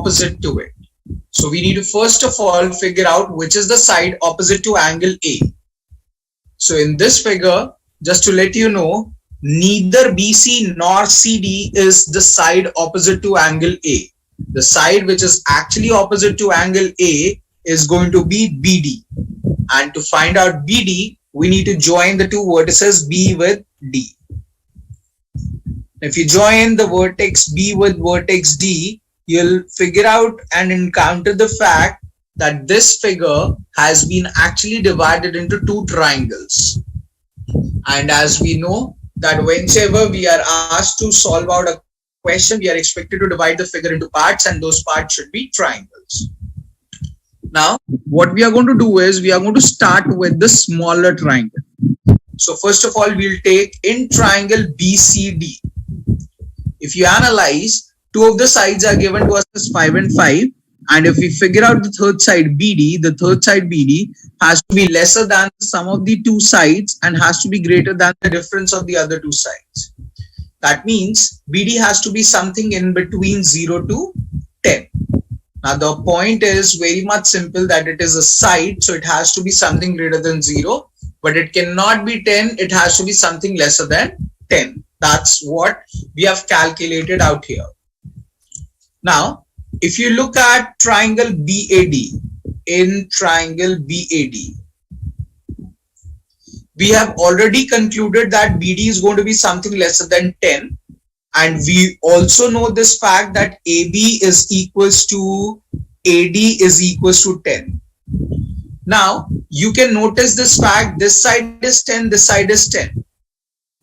opposite to it. So we need to first of all figure out which is the side opposite to angle A. So in this figure, just to let you know, neither BC nor CD is the side opposite to angle A. The side which is actually opposite to angle A is going to be BD. And to find out BD, we need to join the two vertices B with D. If you join the vertex B with vertex D, you'll figure out and encounter the fact that this figure has been actually divided into two triangles. And as we know that whenever we are asked to solve out a question, we are expected to divide the figure into parts, and those parts should be triangles. Now, what we are going to do is we are going to start with the smaller triangle. So first of all, we'll take in triangle BCD. If you analyze, two of the sides are given to us as 5 and 5. And if we figure out the third side BD, the third side BD has to be lesser than the sum of the two sides and has to be greater than the difference of the other two sides. That means BD has to be something in between 0 to 10. Now the point is very much simple, that it is a side, so it has to be something greater than 0, but it cannot be 10, it has to be something lesser than 10. That's what we have calculated out here. Now, if you look at triangle BAD, in triangle BAD, we have already concluded that BD is going to be something lesser than 10. And we also know this fact that AB is equals to AD is equals to 10. Now, you can notice this fact, this side is 10, this side is 10.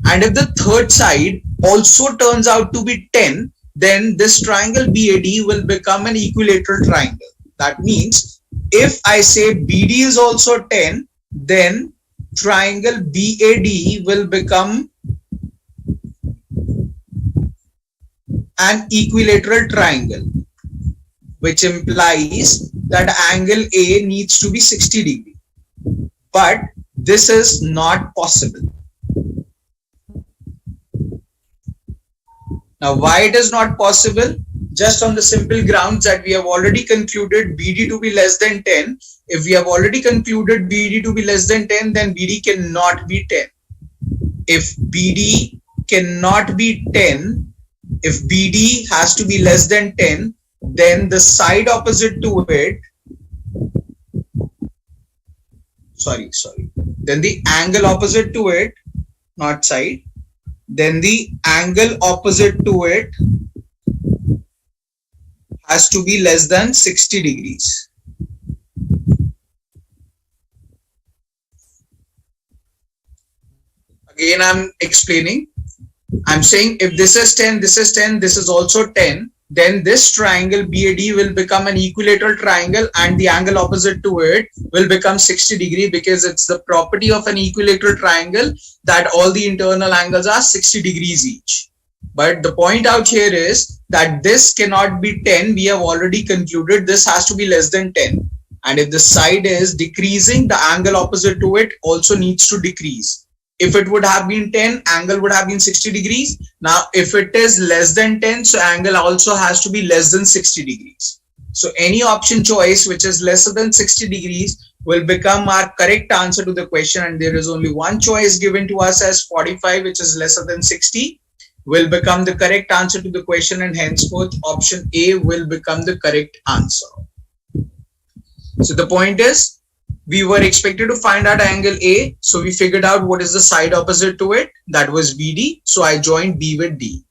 And if the third side also turns out to be 10, then this triangle BAD will become an equilateral triangle. That means if I say BD is also 10, then triangle BAD will become an equilateral triangle, which implies that angle A needs to be 60 degrees. But this is not possible. Now, why it is not possible? Just on the simple grounds that we have already concluded BD to be less than 10. If we have already concluded BD to be less than 10, then BD cannot be 10. If BD cannot be 10, if BD has to be less than 10, then the side opposite to it, then the angle opposite to it, not side, then the angle opposite to it has to be less than 60 degrees. Again, I'm explaining. I'm saying if this is 10, this is 10, this is also 10, then this triangle BAD will become an equilateral triangle and the angle opposite to it will become 60 degrees, because it's the property of an equilateral triangle that all the internal angles are 60 degrees each. But the point out here is that this cannot be 10. We have already concluded this has to be less than 10. And if the side is decreasing, the angle opposite to it also needs to decrease. If it would have been 10, angle would have been 60 degrees. Now, if it is less than 10, so angle also has to be less than 60 degrees. So any option choice which is lesser than 60 degrees will become our correct answer to the question. And there is only one choice given to us as 45, which is lesser than 60, will become the correct answer to the question. And henceforth, option A will become the correct answer. So the point is, we were expected to find out angle A, so we figured out what is the side opposite to it, that was BD. So I joined B with D.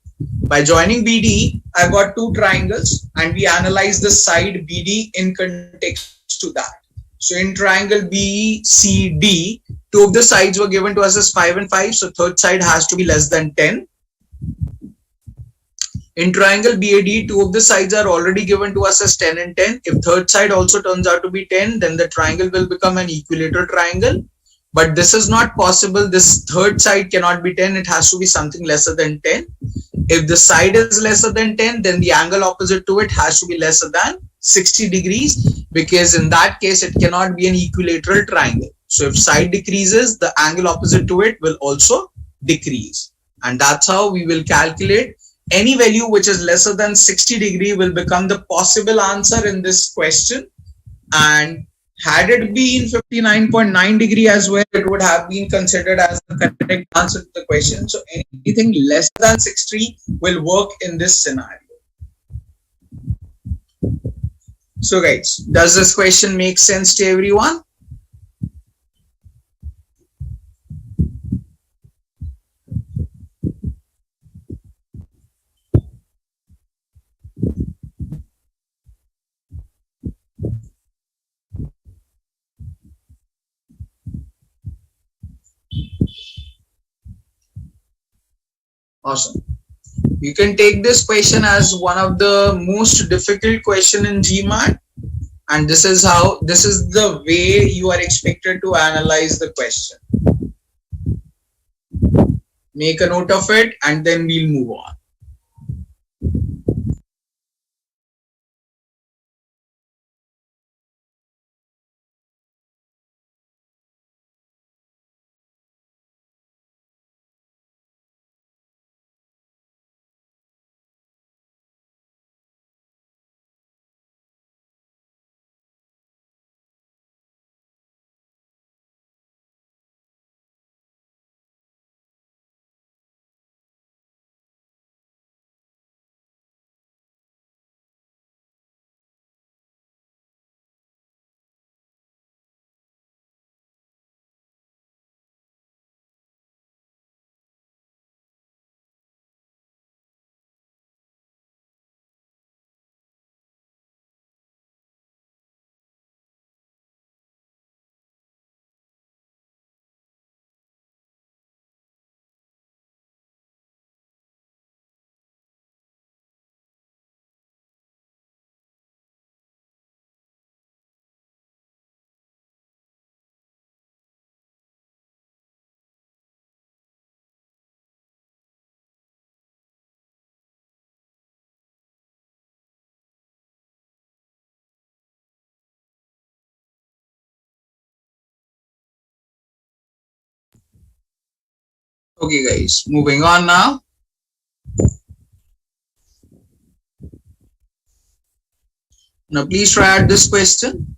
By joining BD, I got two triangles and we analyzed the side BD in context to that. So in triangle BCD, two of the sides were given to us as 5 and 5, so third side has to be less than 10. In triangle BAD, two of the sides are already given to us as 10 and 10. If third side also turns out to be 10, then the triangle will become an equilateral triangle. But this is not possible. This third side cannot be 10. It has to be something lesser than 10. If the side is lesser than 10, then the angle opposite to it has to be lesser than 60 degrees, because in that case, it cannot be an equilateral triangle. So if side decreases, the angle opposite to it will also decrease. And that's how we will calculate any value which is lesser than 60 degree will become the possible answer in this question. And had it been 59.9 degree as well, it would have been considered as the correct answer to the question. So anything less than 60 will work in this scenario. So guys, does this question make sense to everyone? Awesome. You can take this question as one of the most difficult question in GMAT, and this is the way you are expected to analyze the question. Make a note of it and then we'll move on. Okay guys, moving on now. Now please try out this question.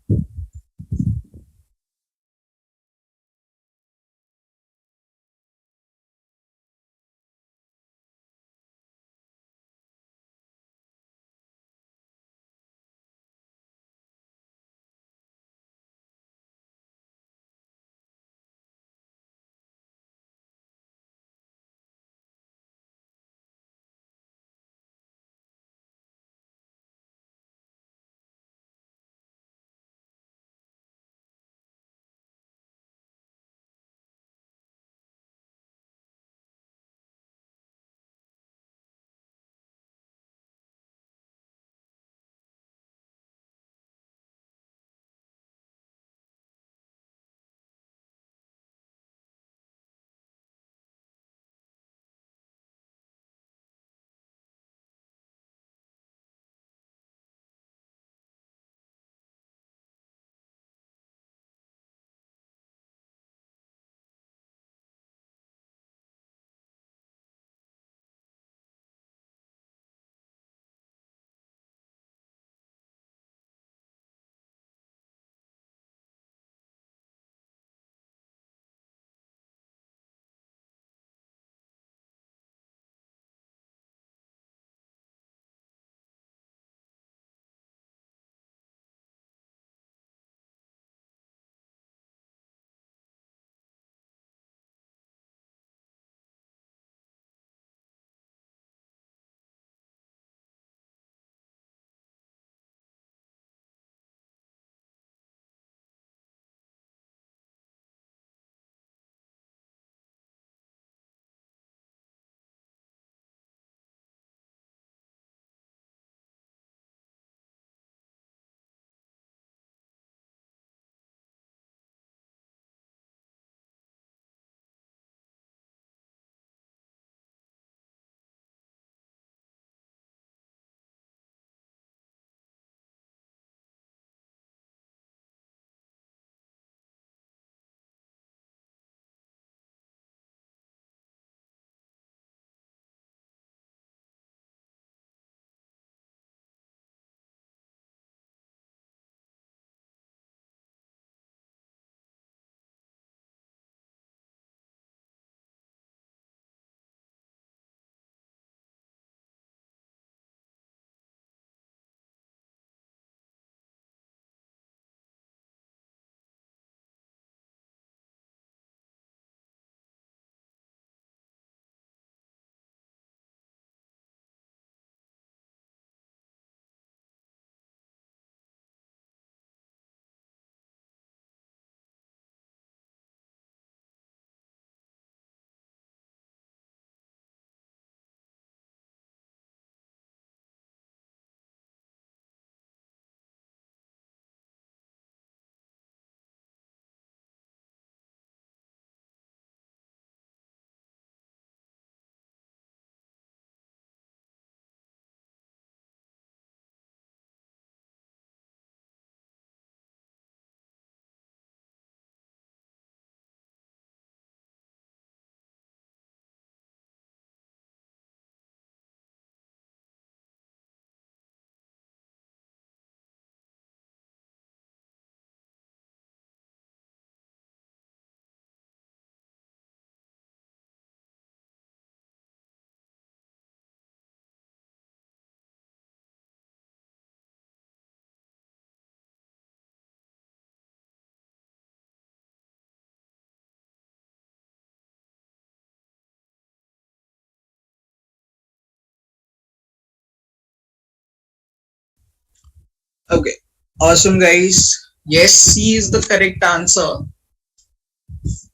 Okay, awesome guys. Yes, C is the correct answer.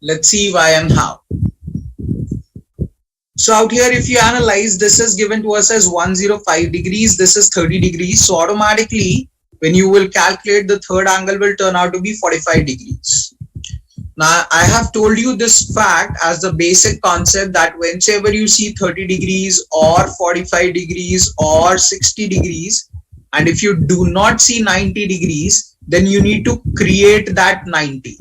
Let's see why and how. So out here, if you analyze, this is given to us as 105 degrees, this is 30 degrees. So automatically, when you will calculate, the third angle will turn out to be 45 degrees. Now, I have told you this fact as the basic concept that whenever you see 30 degrees or 45 degrees or 60 degrees, and if you do not see 90 degrees, then you need to create that 90.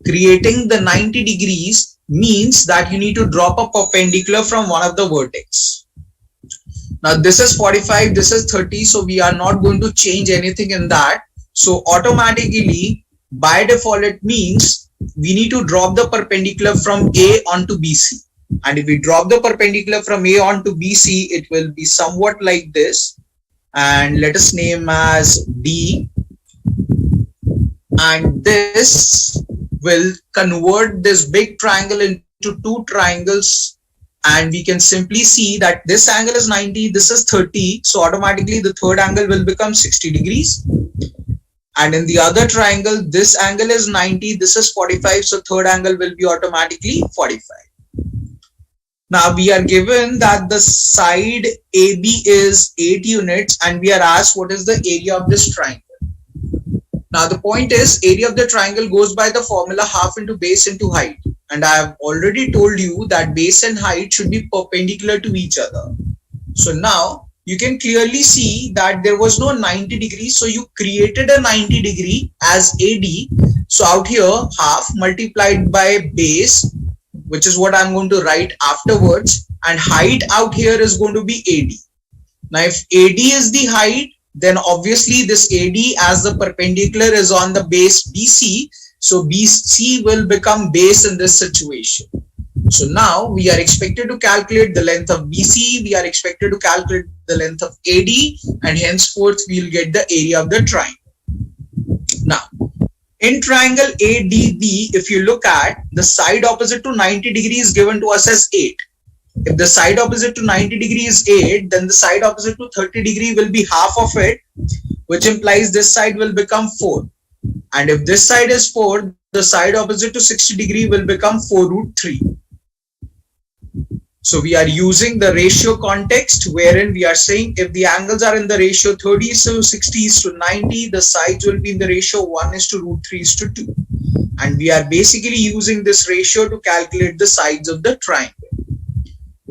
Creating the 90 degrees means that you need to drop a perpendicular from one of the vertex. Now this is 45, this is 30, so we are not going to change anything in that. So automatically, by default, it means we need to drop the perpendicular from A onto BC. And if we drop the perpendicular from A onto BC, it will be somewhat like this. And let us name as D. And this will convert this big triangle into two triangles, and we can simply see that this angle is 90, this is 30, so automatically the third angle will become 60 degrees. And in the other triangle, this angle is 90, this is 45, so third angle will be automatically 45. Now we are given that the side AB is 8 units, and we are asked what is the area of this triangle. Now the point is, area of the triangle goes by the formula half into base into height. And I have already told you that base and height should be perpendicular to each other. So now you can clearly see that there was no 90 degrees. So you created a 90 degree as AD. So out here, half multiplied by base, which is what I'm going to write afterwards. And height out here is going to be AD. Now if AD is the height, then obviously this AD as the perpendicular is on the base BC. So BC will become base in this situation. So now we are expected to calculate the length of BC, we are expected to calculate the length of AD, and henceforth we will get the area of the triangle. Now, in triangle ADB, if you look at the side opposite to 90 degrees given to us as 8. If the side opposite to 90 degree is 8, then the side opposite to 30 degree will be half of it, which implies this side will become 4. And if this side is 4, the side opposite to 60 degree will become 4 root 3. So we are using the ratio context wherein we are saying if the angles are in the ratio 30 to 60 to 90, the sides will be in the ratio 1 is to root 3 is to 2. And we are basically using this ratio to calculate the sides of the triangle.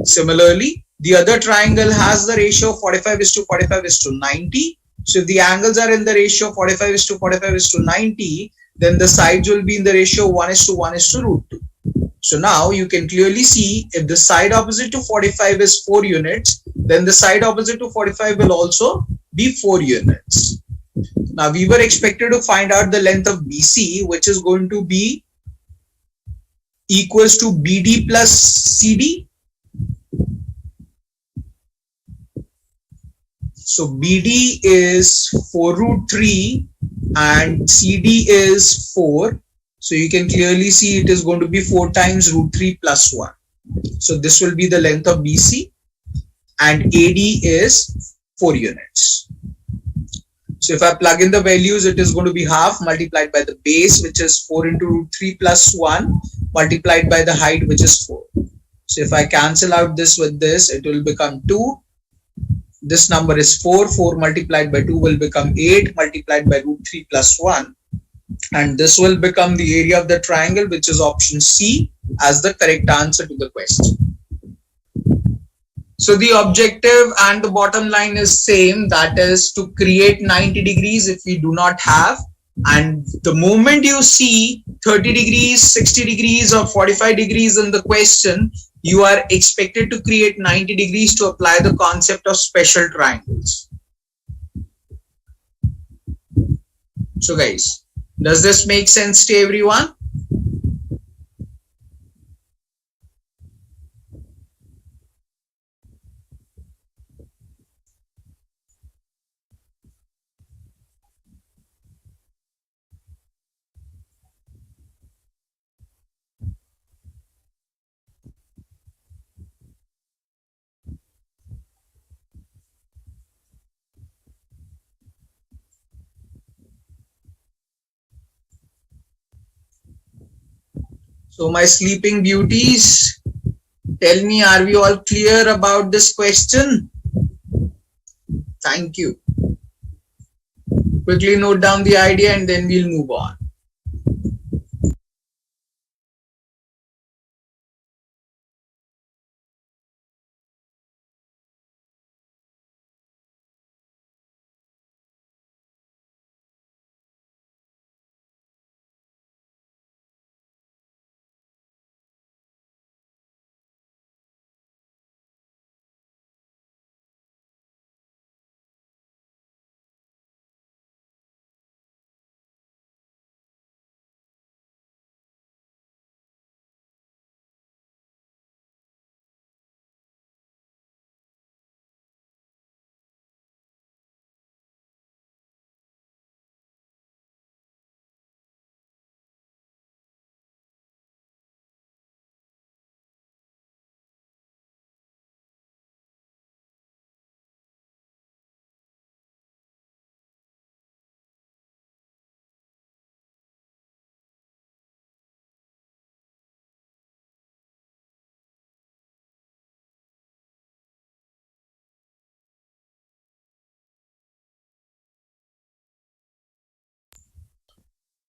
Similarly, the other triangle has the ratio 45 is to 45 is to 90. So if the angles are in the ratio 45 is to 45 is to 90, then the sides will be in the ratio 1 is to 1 is to root 2. So now you can clearly see if the side opposite to 45 is 4 units, then the side opposite to 45 will also be 4 units. Now we were expected to find out the length of BC, which is going to be equals to BD plus CD. So BD is 4 root 3 and CD is 4. So you can clearly see it is going to be 4 times root 3 plus 1. So this will be the length of BC, and AD is 4 units. So if I plug in the values, it is going to be half multiplied by the base, which is 4 into root 3 plus 1 multiplied by the height, which is 4. So if I cancel out this with this, it will become 2. This number is 4. 4 multiplied by 2 will become 8 multiplied by root 3 plus 1. And this will become the area of the triangle, which is option C as the correct answer to the question. So the objective and the bottom line is same, that is to create 90 degrees if we do not have. And the moment you see 30 degrees, 60 degrees or 45 degrees in the question, you are expected to create 90 degrees to apply the concept of special triangles. So guys, does this make sense to everyone? So my sleeping beauties, tell me, are we all clear about this question? Thank you. Quickly note down the idea and then we'll move on.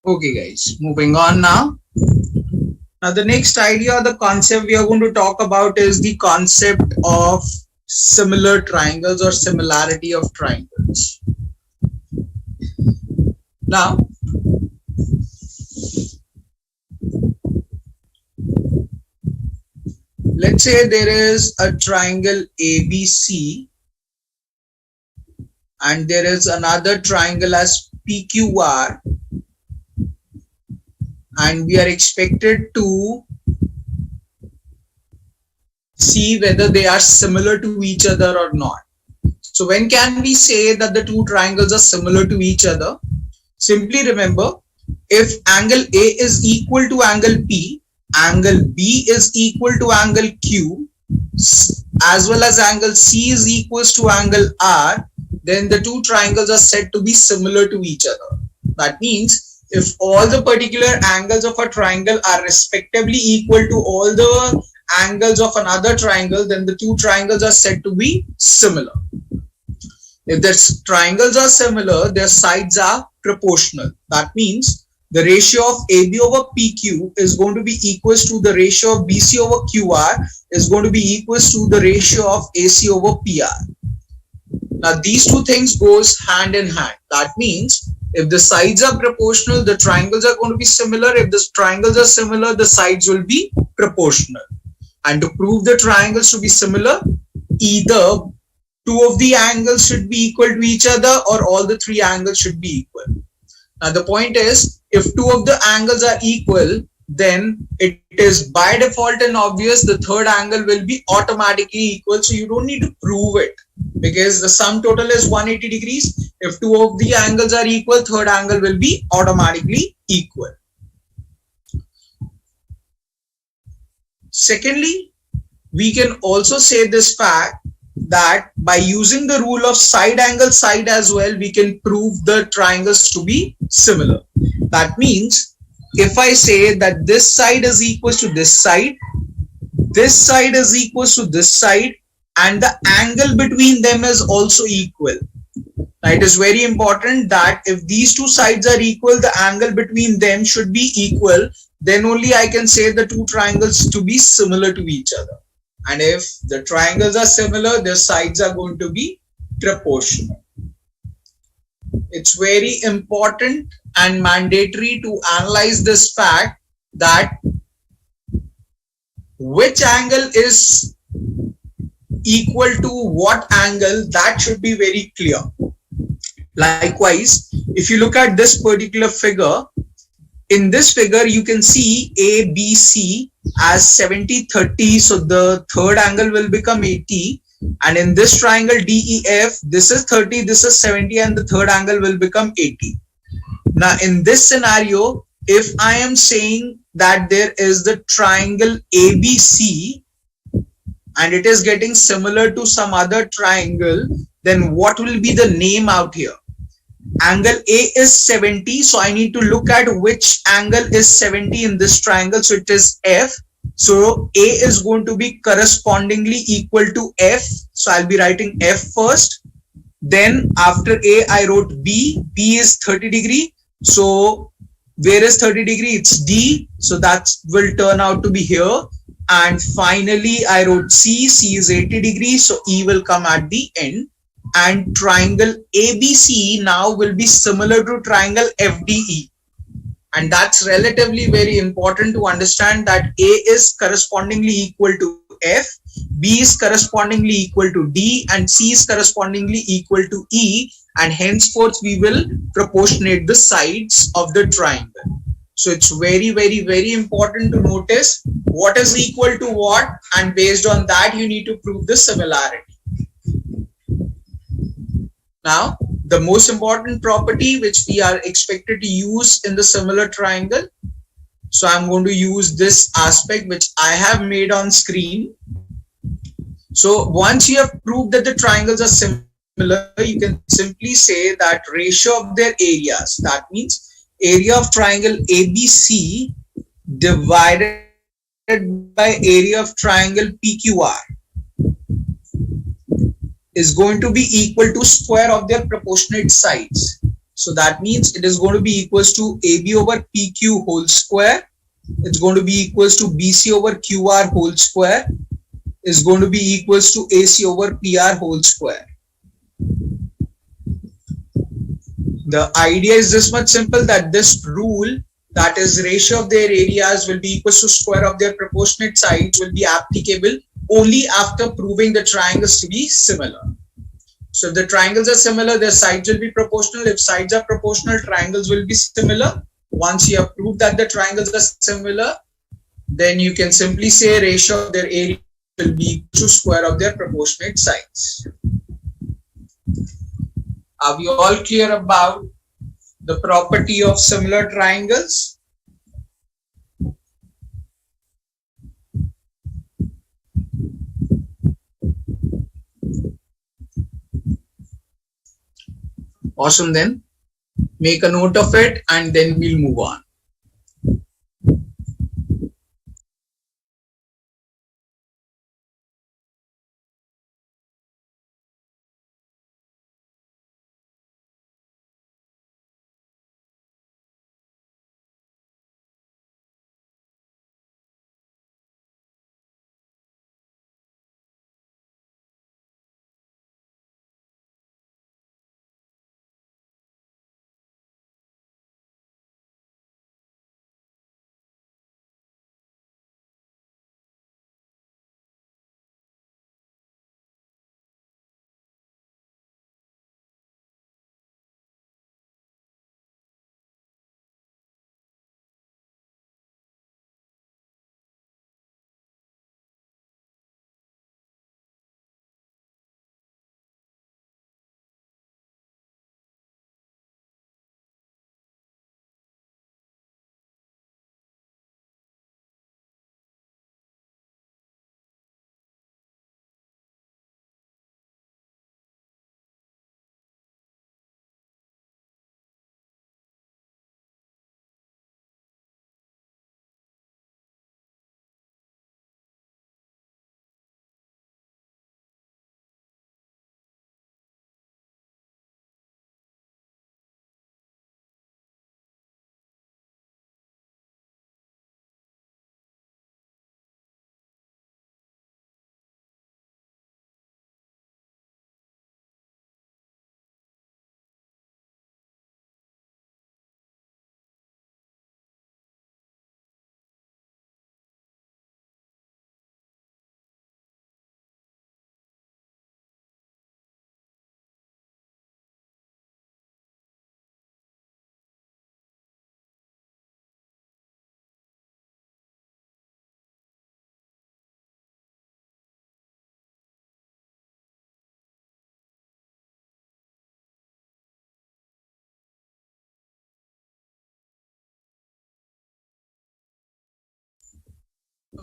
Okay guys, moving on now. Now the next idea or the concept we are going to talk about is the concept of similar triangles or similarity of triangles. Now, let's say there is a triangle ABC and there is another triangle as PQR, and we are expected to see whether they are similar to each other or not. So when can we say that the two triangles are similar to each other? Simply remember, if angle A is equal to angle P, angle B is equal to angle Q, as well as angle C is equals to angle R, then the two triangles are said to be similar to each other. That means if all the particular angles of a triangle are respectively equal to all the angles of another triangle, then the two triangles are said to be similar. If the triangles are similar, their sides are proportional. That means the ratio of AB over PQ is going to be equals to the ratio of BC over QR is going to be equals to the ratio of AC over PR. Now these two things goes hand in hand. That means if the sides are proportional, the triangles are going to be similar. If the triangles are similar, the sides will be proportional. And to prove the triangles to be similar, either two of the angles should be equal to each other or all the three angles should be equal. Now the point is, if two of the angles are equal, then it is by default and obvious the third angle will be automatically equal. So you don't need to prove it because the sum total is 180 degrees. If two of the angles are equal, third angle will be automatically equal. Secondly, we can also say this fact that by using the rule of side angle side as well, we can prove the triangles to be similar. That means if I say that this side is equals to this side is equals to this side, and the angle between them is also equal. Now it is very important that if these two sides are equal, the angle between them should be equal. Then only I can say the two triangles to be similar to each other. And if the triangles are similar, their sides are going to be proportional. It's very important and mandatory to analyze this fact that which angle is equal to what angle, that should be very clear. Likewise, if you look at this particular figure, in this figure you can see ABC as 70-30, so the third angle will become 80, and in this triangle DEF, this is 30, this is 70, and the third angle will become 80. Now in this scenario, if I am saying that there is the triangle ABC and it is getting similar to some other triangle, then what will be the name out here? Angle A is 70, so I need to look at which angle is 70 in this triangle. So it is F. So A is going to be correspondingly equal to F. So I'll be writing F first. Then after A, I wrote B. B is 30 degree. So where is 30 degree? It's D. So that will turn out to be here. And finally, I wrote C. C is 80 degrees. So E will come at the end. And triangle ABC now will be similar to triangle FDE. And that's relatively very important to understand that A is correspondingly equal to F, B is correspondingly equal to D, and C is correspondingly equal to E. And henceforth, we will proportionate the sides of the triangle. So it's very, very, very important to notice what is equal to what, and based on that, you need to prove the similarity. Now, the most important property which we are expected to use in the similar triangle. So I'm going to use this aspect which I have made on screen. So once you have proved that the triangles are similar, you can simply say that ratio of their areas, that means area of triangle ABC divided by area of triangle PQR is going to be equal to square of their proportionate sides. So that means it is going to be equals to AB over PQ whole square. It's going to be equals to BC over QR whole square. Is going to be equals to AC over PR whole square. The idea is this much simple, that this rule, that is ratio of their areas will be equals to square of their proportionate sides, will be applicable only after proving the triangles to be similar. So if the triangles are similar, their sides will be proportional. If sides are proportional, triangles will be similar. Once you have proved that the triangles are similar, then you can simply say ratio of their area will be equal to square of their proportionate sides. Are we all clear about the property of similar triangles? Awesome, then make a note of it and then we'll move on.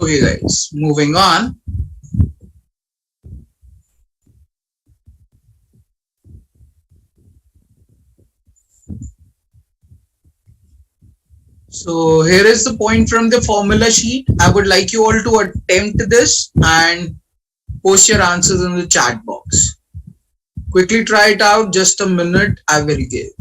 Okay guys, moving on. So here is the point from the formula sheet. I would like you all to attempt this and post your answers in the chat box. Quickly try it out. Just a minute I will give.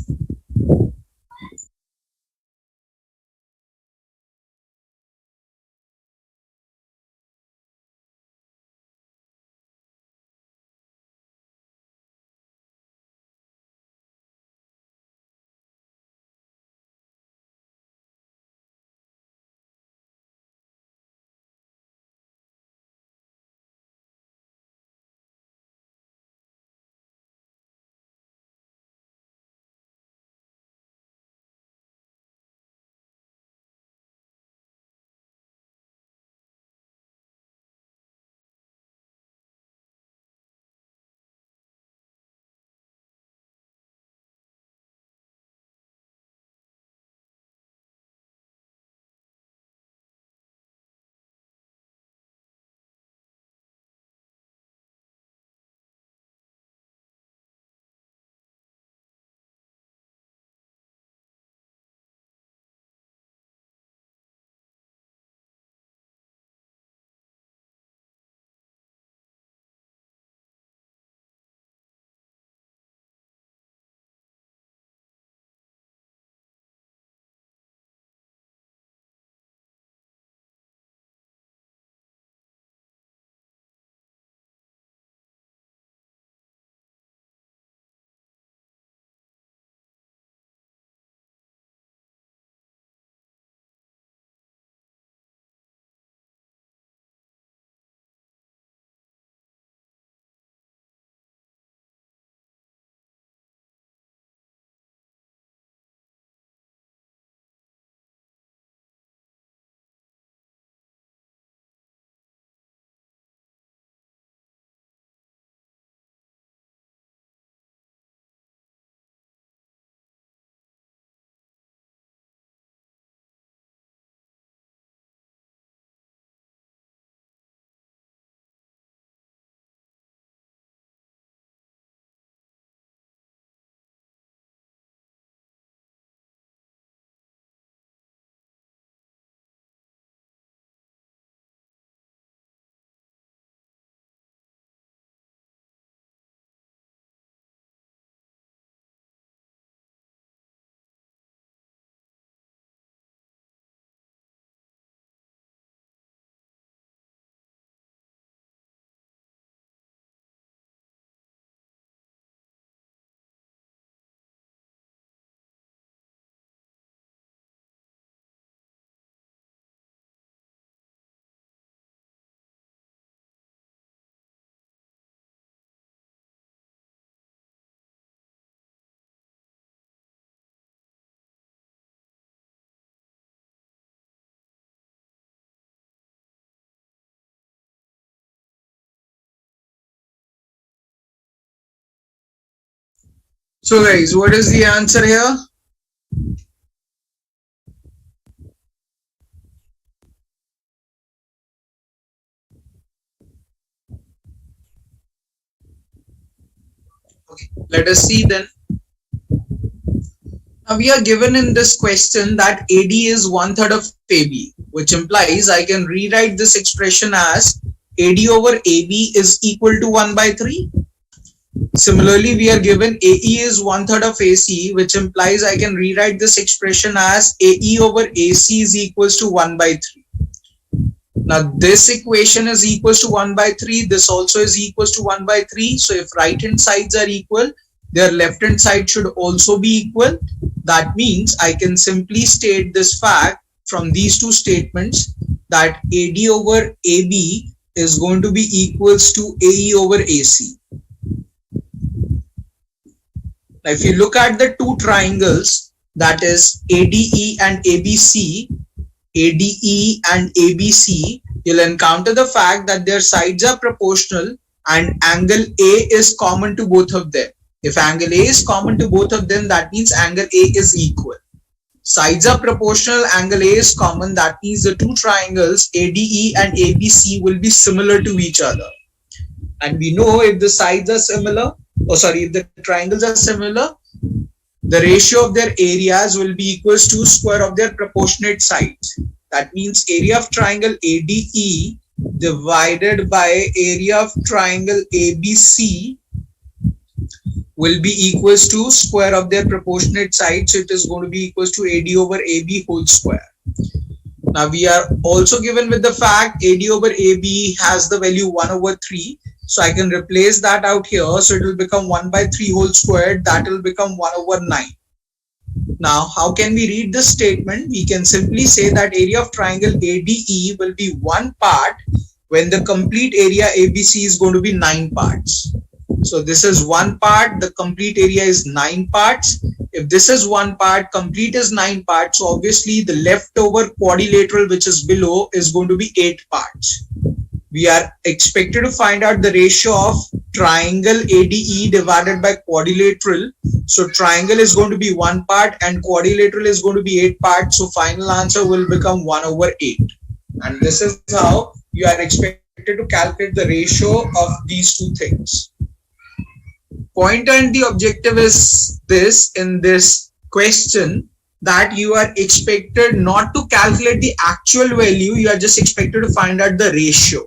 So guys, what is the answer here? Okay, let us see then. Now we are given in this question that AD is 1/3 of AB, which implies I can rewrite this expression as AD over AB is equal to 1 by 3. Similarly, we are given AE is 1/3 of AC, which implies I can rewrite this expression as AE over AC is equals to 1 by 3. Now this equation is equals to 1 by 3. This also is equals to 1 by 3. So if right hand sides are equal, their left hand side should also be equal. That means I can simply state this fact from these two statements that AD over AB is going to be equals to AE over AC. Now if you look at the two triangles, that is ADE and ABC, ADE and ABC, you'll encounter the fact that their sides are proportional and angle A is common to both of them. If angle A is common to both of them, that means angle A is equal. Sides are proportional, angle A is common, that means the two triangles ADE and ABC will be similar to each other. And we know if the sides are similar, if the triangles are similar, the ratio of their areas will be equals to square of their proportionate sides. That means area of triangle ADE divided by area of triangle ABC will be equals to square of their proportionate sides. So it is going to be equals to AD over AB whole square. Now we are also given with the fact AD over AB has the value 1 over 3. So I can replace that out here. So it will become 1 by 3 whole squared. That will become 1 over 9. Now how can we read this statement? We can simply say that area of triangle ADE will be 1 part when the complete area ABC is going to be 9 parts. So this is 1 part, the complete area is 9 parts. If this is 1 part, complete is 9 parts. So obviously the leftover quadrilateral which is below is going to be 8 parts. We are expected to find out the ratio of triangle ADE divided by quadrilateral. So triangle is going to be 1 part and quadrilateral is going to be 8 parts. So final answer will become 1 over 8. And this is how you are expected to calculate the ratio of these two things. Point and the objective is this in this question, that you are expected not to calculate the actual value, you are just expected to find out the ratio.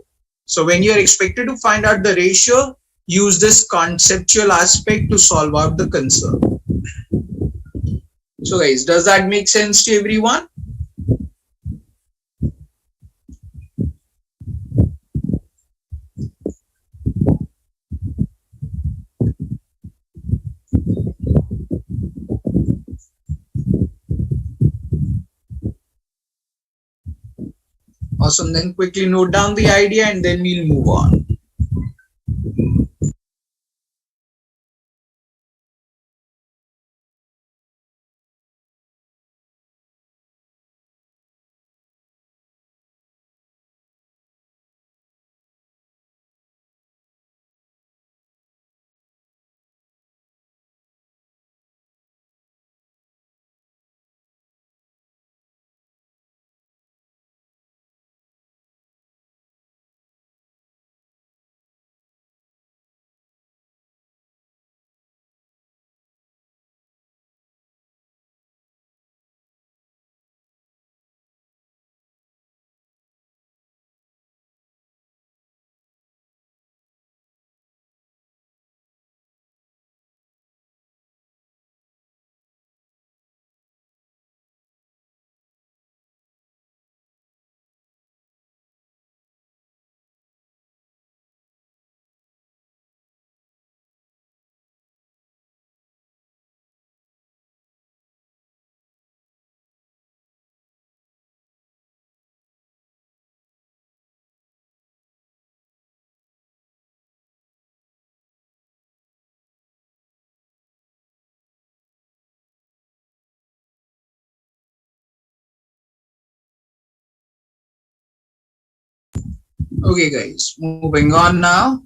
So when you are expected to find out the ratio, use this conceptual aspect to solve out the concern. So guys, does that make sense to everyone? Awesome, then quickly note down the idea and then we'll move on. Okay guys, moving on now.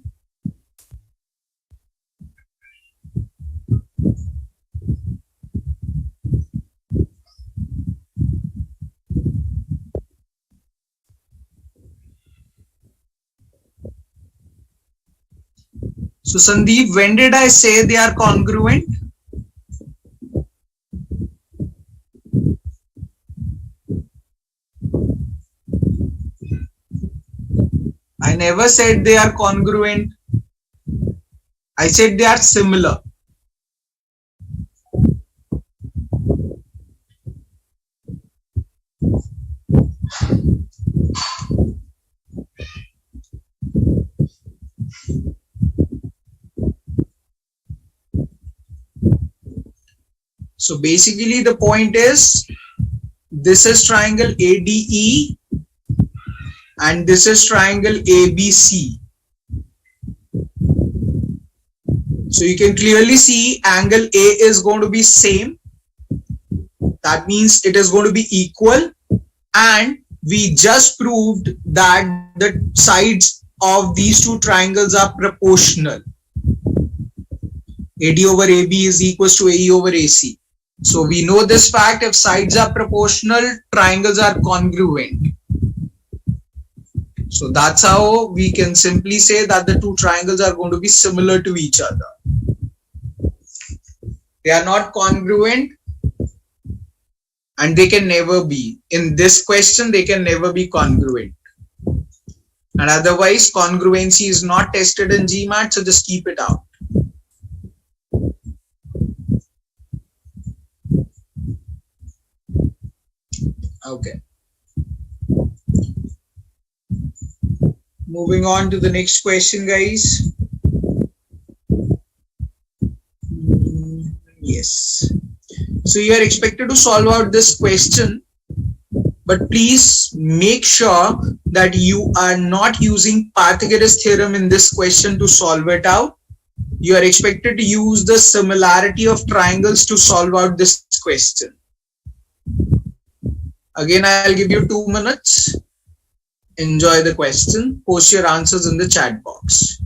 So Sandeep, when did I say they are congruent? I never said they are congruent. I said they are similar. So basically the point is, this is triangle ADE and this is triangle ABC. So you can clearly see angle A is going to be same. That means it is going to be equal, and we just proved that the sides of these two triangles are proportional. AD over AB is equals to AE over AC. So we know this fact, if sides are proportional, triangles are congruent. So that's how we can simply say that the two triangles are going to be similar to each other. They are not congruent and they can never be. In this question, they can never be congruent. And otherwise, congruency is not tested in GMAT, so just keep it out. Okay. Moving on to the next question, guys. Yes. So you are expected to solve out this question, but please make sure that you are not using Pythagoras theorem in this question to solve it out. You are expected to use the similarity of triangles to solve out this question. Again, I'll give you 2 minutes. Enjoy the question. Post your answers in the chat box.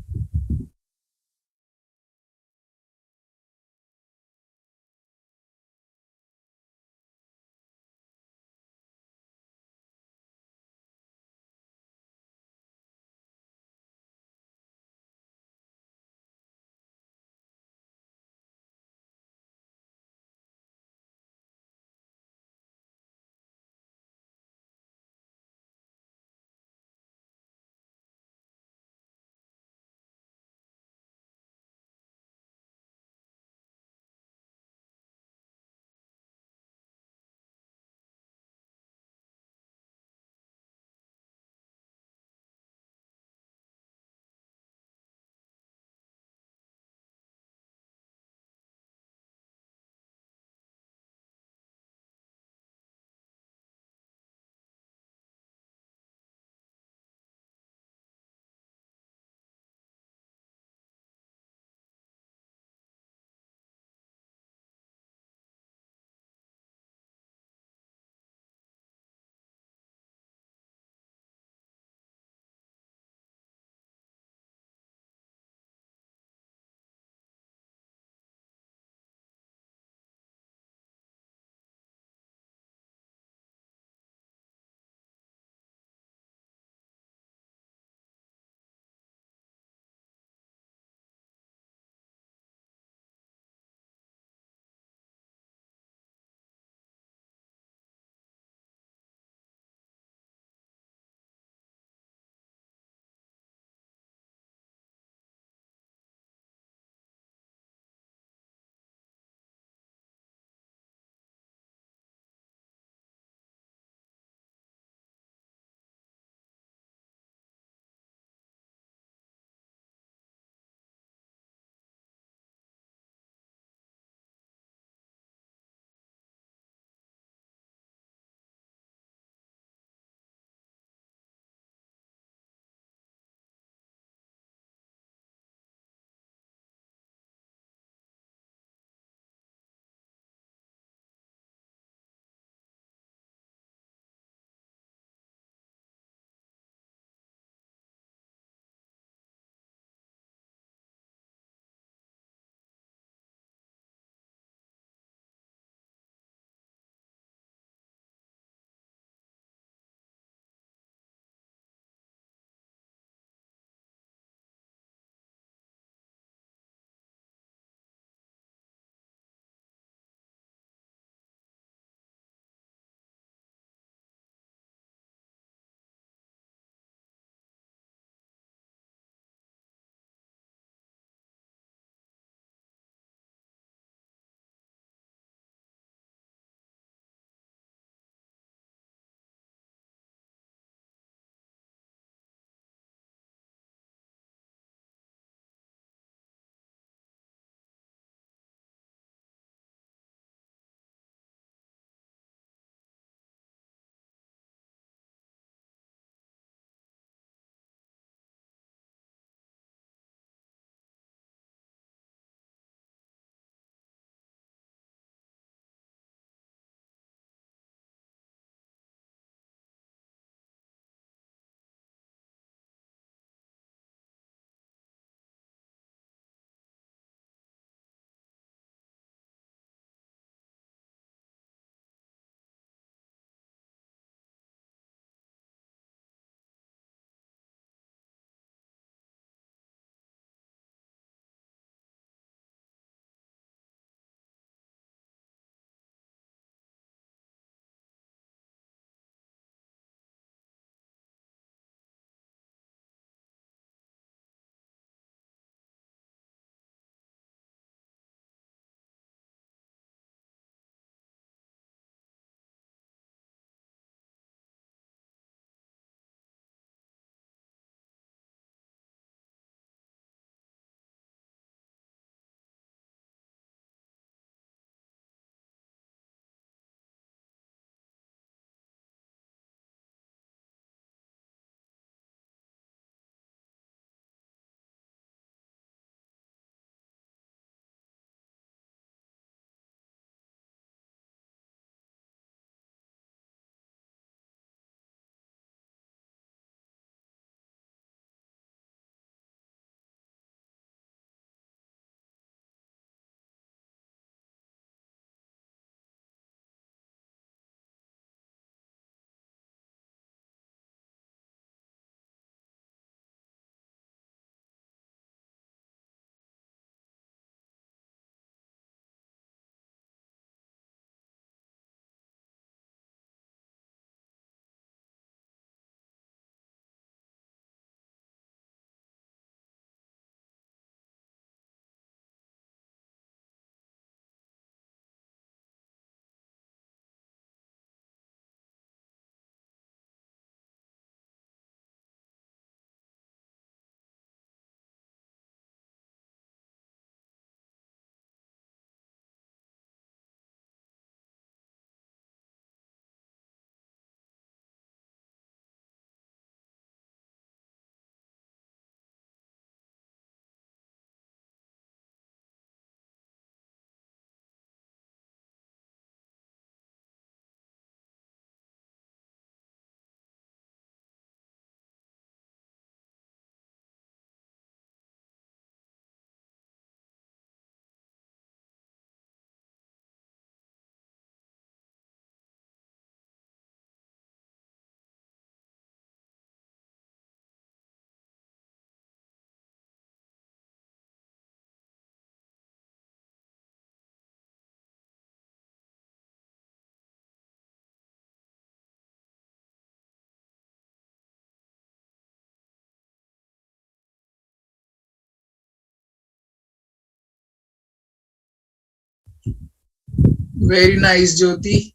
Very nice, Jyoti.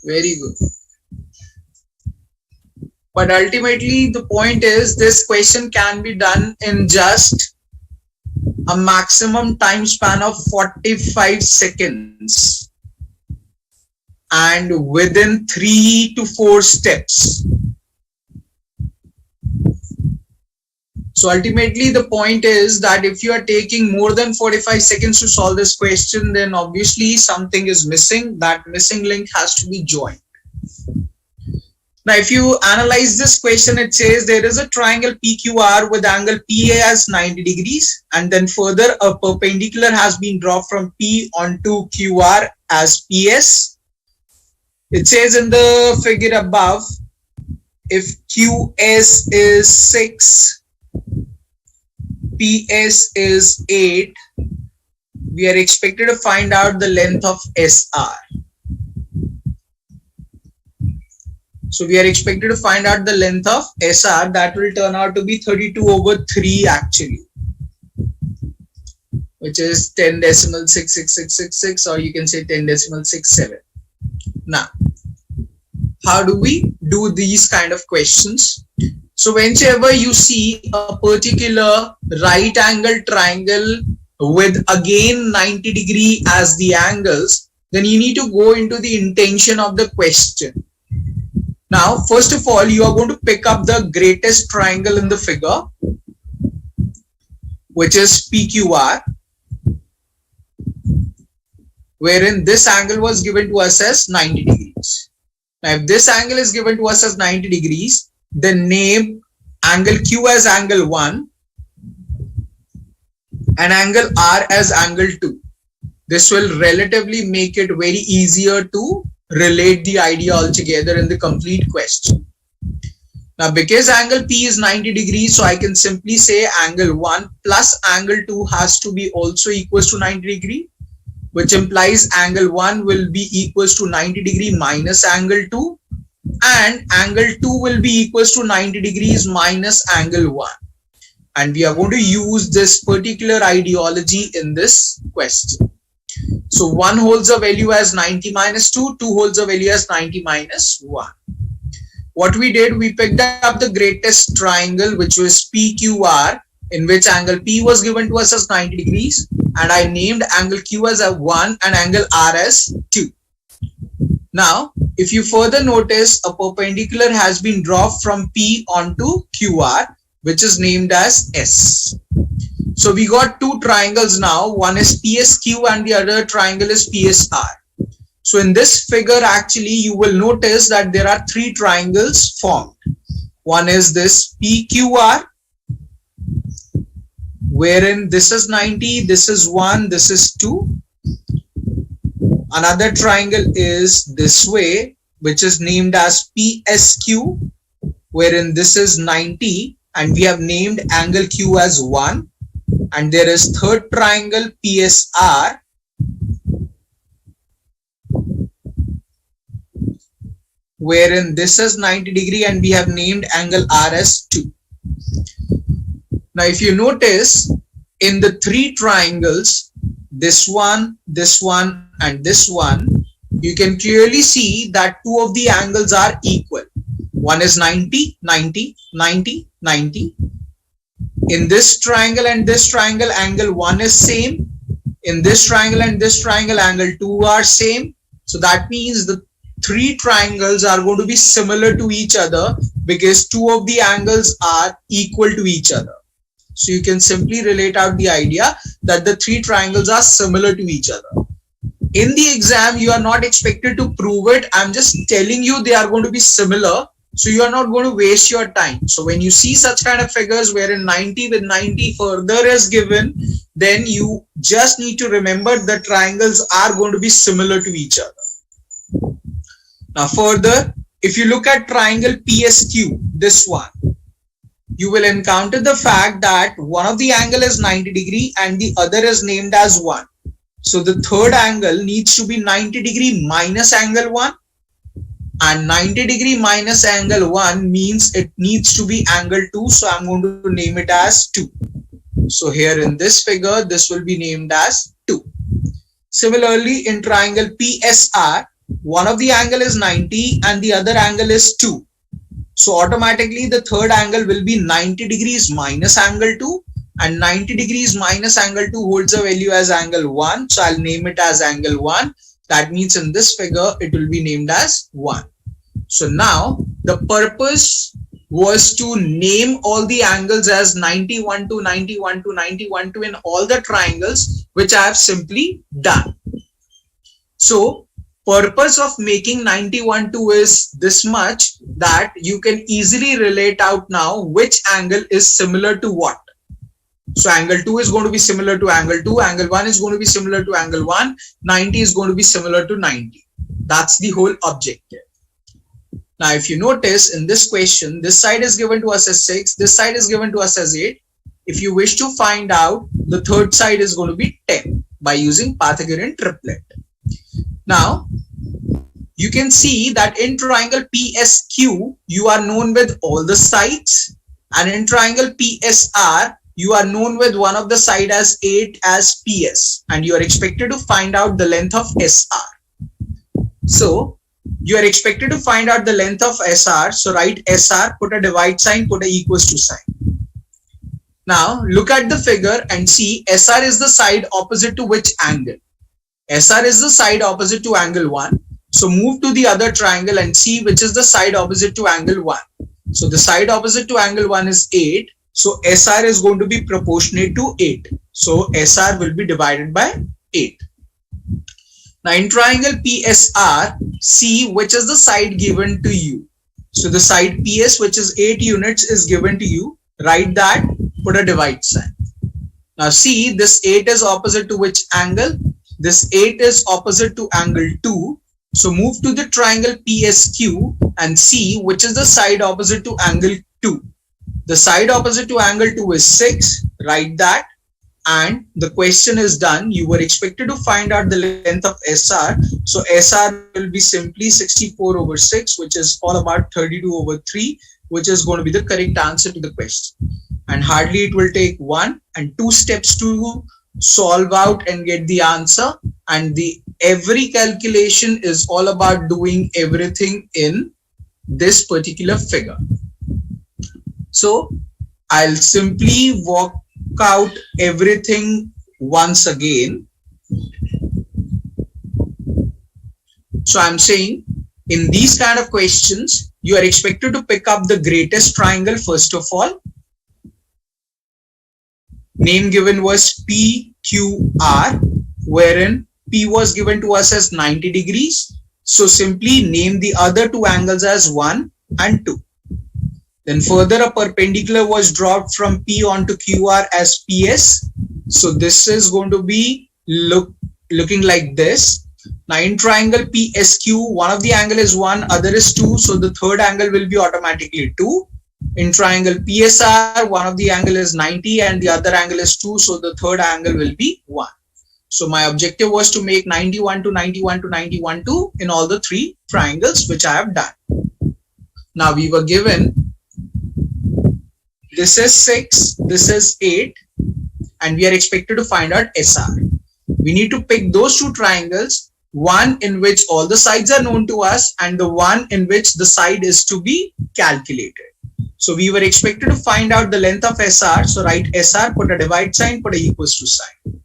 Very good. But ultimately, the point is this question can be done in just a maximum time span of 45 seconds and within 3 to 4 steps. So ultimately, the point is that if you are taking more than 45 seconds to solve this question, then obviously something is missing. That missing link has to be joined. Now, if you analyze this question, it says there is a triangle PQR with angle PA as 90 degrees, and then further a perpendicular has been drawn from P onto QR as PS. It says in the figure above, if QS is 6, PS is 8, we are expected to find out the length of SR. So we are expected to find out the length of SR. That will turn out to be 32/3 actually, which is 10.66666, or you can say 10.67. Now, how do we do these kind of questions? So whenever you see a particular right angle triangle with again 90 degree as the angles, then you need to go into the intention of the question. Now, first of all, you are going to pick up the greatest triangle in the figure, which is PQR, wherein this angle was given to us as 90 degrees. Now, if this angle is given to us as 90 degrees, then name angle Q as angle 1 and angle R as angle 2. This will relatively make it very easier to relate the idea altogether in the complete question. Now, because angle P is 90 degrees, so I can simply say angle 1 plus angle 2 has to be also equals to 90 degree, which implies angle 1 will be equals to 90 degree minus angle 2, and angle 2 will be equals to 90 degrees minus angle 1. And we are going to use this particular ideology in this question. So 1 holds a value as 90 minus 2, 2 holds a value as 90 minus 1. What we did, we picked up the greatest triangle, which was PQR, in which angle P was given to us as 90 degrees, and I named angle Q as a 1 and angle R as 2. Now, if you further notice, a perpendicular has been drawn from P onto QR, which is named as S. So we got two triangles now. One is PSQ and the other triangle is PSR. So in this figure, actually, you will notice that there are three triangles formed. One is this PQR, wherein this is 90, this is 1, this is 2. Another triangle is this way, which is named as PSQ, wherein this is 90 and we have named angle Q as 1. And there is third triangle PSR, wherein this is 90 degree and we have named angle R as 2. Now, if you notice in the three triangles, this one, and this one, you can clearly see that two of the angles are equal. One is 90, 90, 90, 90. In this triangle and this triangle, angle 1 is same. In this triangle and this triangle, angle 2 are same. So that means the three triangles are going to be similar to each other because two of the angles are equal to each other. So you can simply relate out the idea that the three triangles are similar to each other. In the exam, you are not expected to prove it. I'm just telling you they are going to be similar. So you are not going to waste your time. So when you see such kind of figures wherein 90 with 90 further is given, then you just need to remember the triangles are going to be similar to each other. Now further, if you look at triangle PSQ, this one, you will encounter the fact that one of the angle is 90 degree and the other is named as 1. So the third angle needs to be 90 degree minus angle 1. And 90 degree minus angle 1 means it needs to be angle 2. So I'm going to name it as 2. So here in this figure, this will be named as 2. Similarly, in triangle PSR, one of the angle is 90 and the other angle is 2. So automatically the third angle will be 90 degrees minus angle 2, and 90 degrees minus angle 2 holds a value as angle 1. So I'll name it as angle 1. That means in this figure it will be named as 1. So now the purpose was to name all the angles as 91 to 91 to 91 to in all the triangles, which I have simply done. So purpose of making 91 to is this much, that you can easily relate out now which angle is similar to what. So angle 2 is going to be similar to angle 2, angle 1 is going to be similar to angle 1, 90 is going to be similar to 90. That's the whole objective. Now, if you notice in this question, this side is given to us as 6, this side is given to us as 8. If you wish to find out, the third side is going to be 10 by using Pythagorean triplet. Now, you can see that in triangle PSQ, you are known with all the sides, and in triangle PSR, you are known with one of the side as 8 as PS, and you are expected to find out the length of SR. So you are expected to find out the length of SR. So write SR, put a divide sign, put a equals to sign. Now look at the figure and see SR is the side opposite to which angle? SR is the side opposite to angle 1. So move to the other triangle and see which is the side opposite to angle 1. So the side opposite to angle 1 is 8. So SR is going to be proportionate to 8. So SR will be divided by 8. Now in triangle PSR, see which is the side given to you. So the side PS, which is 8 units, is given to you. Write that, put a divide sign. Now see, this 8 is opposite to which angle? This 8 is opposite to angle 2. So move to the triangle PSQ and see which is the side opposite to angle 2. The side opposite to angle 2 is 6. Write that. And the question is done. You were expected to find out the length of SR. So SR will be simply 64 over 6, which is all about 32 over 3, which is going to be the correct answer to the question. And hardly it will take 1 and 2 steps to solve out and get the answer. And every calculation is all about doing everything in this particular figure. So I'll simply walk out everything once again. So I'm saying in these kind of questions, you are expected to pick up the greatest triangle first of all. Name given was PQR, wherein P was given to us as 90 degrees. So simply name the other two angles as 1 and 2. Then further a perpendicular was dropped from P onto QR as PS. So this is going to be looking like this. Now in triangle PSQ, one of the angle is 1, other is 2. So the third angle will be automatically 2. In triangle PSR, one of the angle is 90 and the other angle is 2. So the third angle will be 1. So my objective was to make 91 to 91 to 91 to in all the three triangles, which I have done. Now we were given this is 6, this is 8, and we are expected to find out SR. We need to pick those two triangles, one in which all the sides are known to us and the one in which the side is to be calculated. So we were expected to find out the length of SR. So write SR, put a divide sign, put a equals to sign.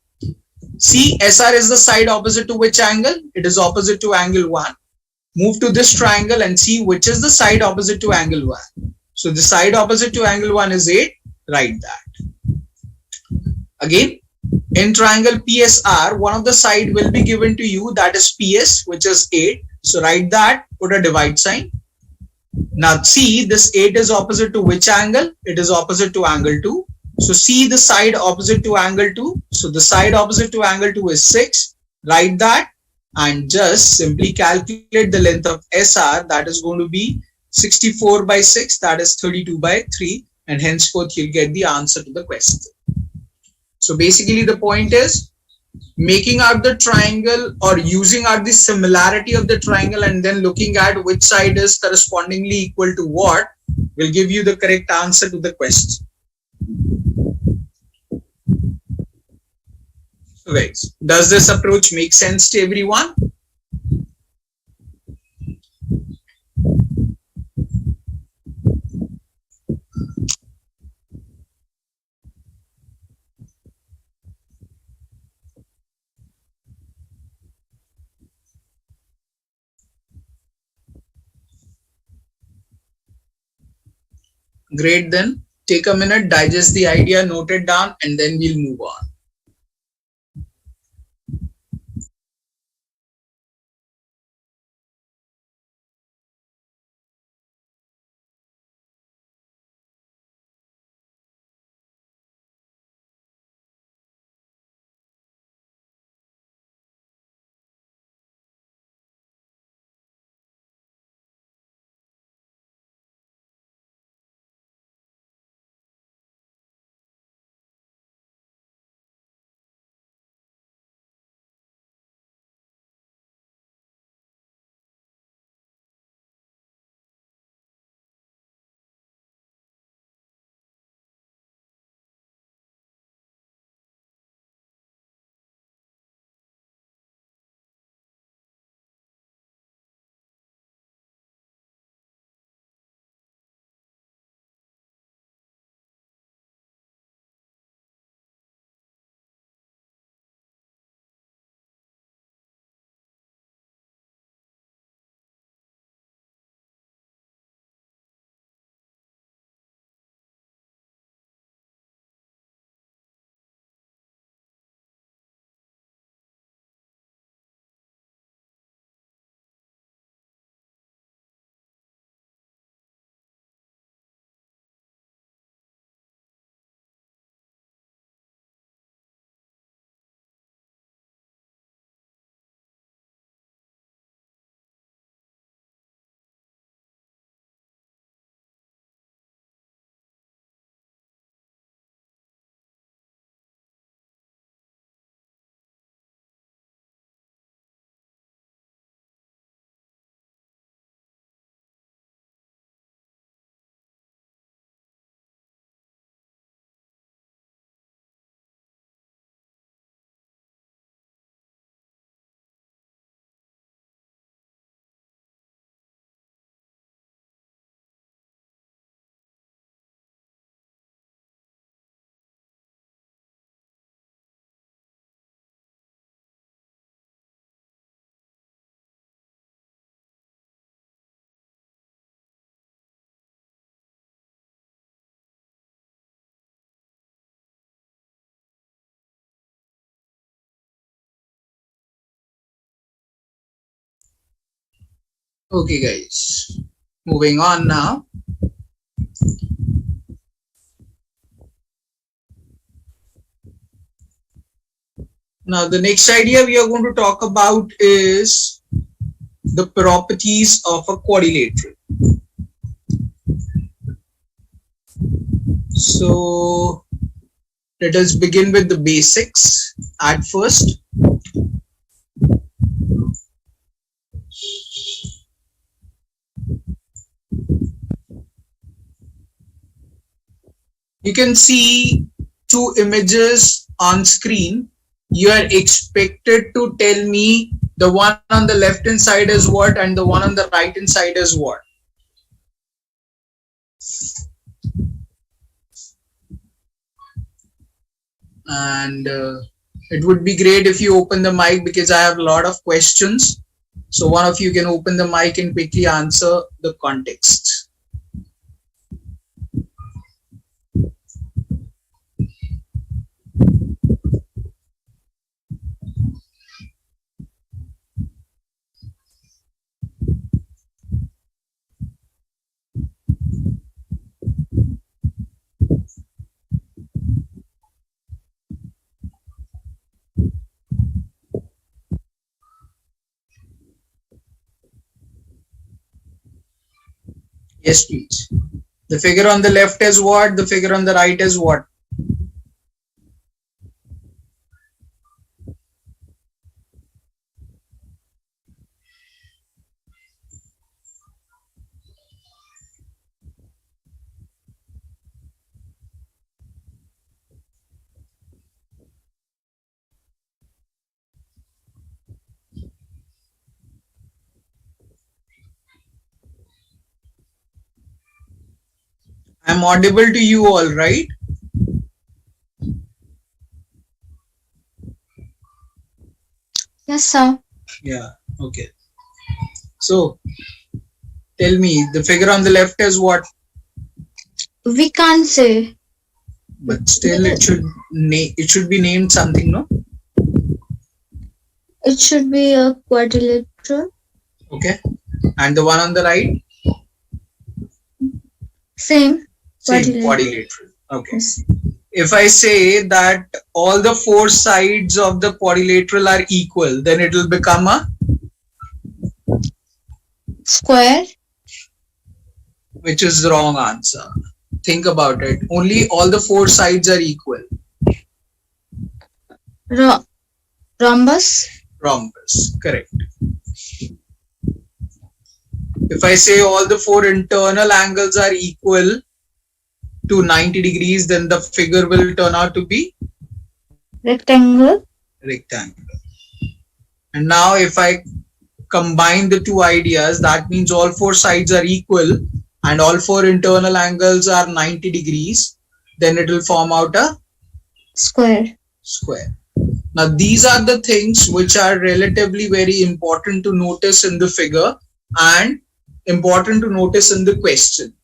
See, SR is the side opposite to which angle? It is opposite to angle 1. Move to this triangle and see which is the side opposite to angle 1. So the side opposite to angle 1 is 8. Write that. Again, in triangle PSR, one of the side will be given to you, that is PS, which is 8. So write that, put a divide sign. Now see, this 8 is opposite to which angle? It is opposite to angle 2. So see the side opposite to angle 2. So the side opposite to angle 2 is 6. Write that and just simply calculate the length of SR. That is going to be 64 by 6. That is 32 by 3. And henceforth you'll get the answer to the question. So basically the point is making out the triangle or using out the similarity of the triangle and then looking at which side is correspondingly equal to what will give you the correct answer to the question. So guys, does this approach make sense to everyone? Great, then take a minute, digest the idea, note it down, and then we'll move on. Okay, guys, moving on now. Now, the next idea we are going to talk about is the properties of a quadrilateral. So, let us begin with the basics at first. You can see two images on screen. You are expected to tell me the one on the left hand side is what and the one on the right hand side is what. And it would be great if you open the mic because I have a lot of questions. So one of you can open the mic and quickly answer the context. Yes, please. The figure on the left is what? The figure on the right is what? I'm audible to you all, right? Yes, sir. Yeah. Okay. So tell me, the figure on the left is what? We can't say. But still, it should be named something, no? It should be a quadrilateral. Okay. And the one on the right? Same. Same, Quadrilateral. quadrilateral. Okay. Yes. If I say that all the four sides of the quadrilateral are equal, then it will become a, Square. which is the wrong answer. Think about it. Only all the four sides are equal. Rhombus. Rhombus. Correct. If I say all the four internal angles are equal to 90 degrees, then the figure will turn out to be Rectangle. rectangle. And now if I combine the two ideas, that means all four sides are equal and all four internal angles are 90 degrees, then it will form out a Square. square. Now these are the things which are relatively very important to notice in the figure and important to notice in the question.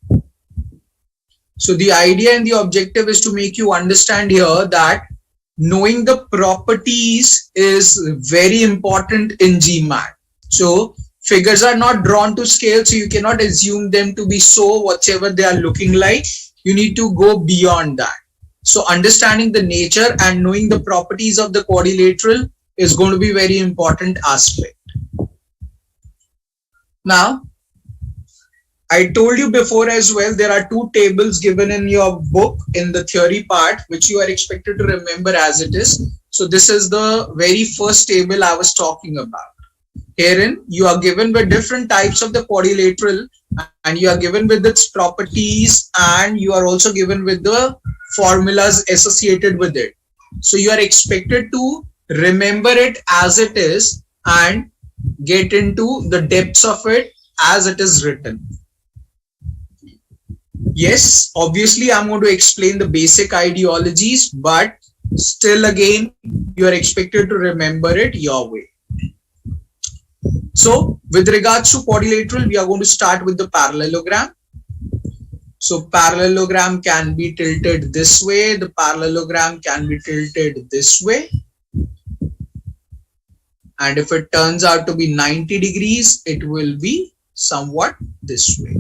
So the idea and the objective is to make you understand here that knowing the properties is very important in GMAT. So figures are not drawn to scale, so you cannot assume them to be so whatever they are looking like. You need to go beyond that. So understanding the nature and knowing the properties of the quadrilateral is going to be very important aspect. Now, I told you before as well, there are two tables given in your book in the theory part, which you are expected to remember as it is. So this is the very first table I was talking about. Herein, you are given with different types of the quadrilateral and you are given with its properties and you are also given with the formulas associated with it. So you are expected to remember it as it is and get into the depths of it as it is written. Yes, obviously I'm going to explain the basic ideologies, but still again, you are expected to remember it your way. So with regards to quadrilateral, we are going to start with the parallelogram. So parallelogram can be tilted this way, the parallelogram can be tilted this way. And if it turns out to be 90 degrees, it will be somewhat this way.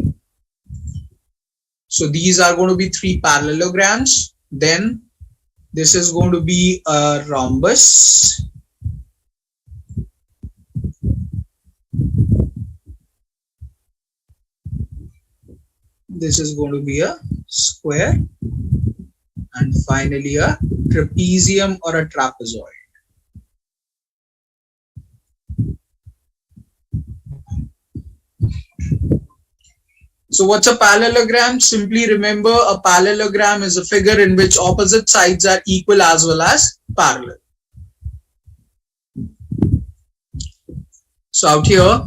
So these are going to be three parallelograms. Then this is going to be a rhombus. This is going to be a square. And finally a trapezium or a trapezoid. So what's a parallelogram? Simply remember, a parallelogram is a figure in which opposite sides are equal as well as parallel. So out here,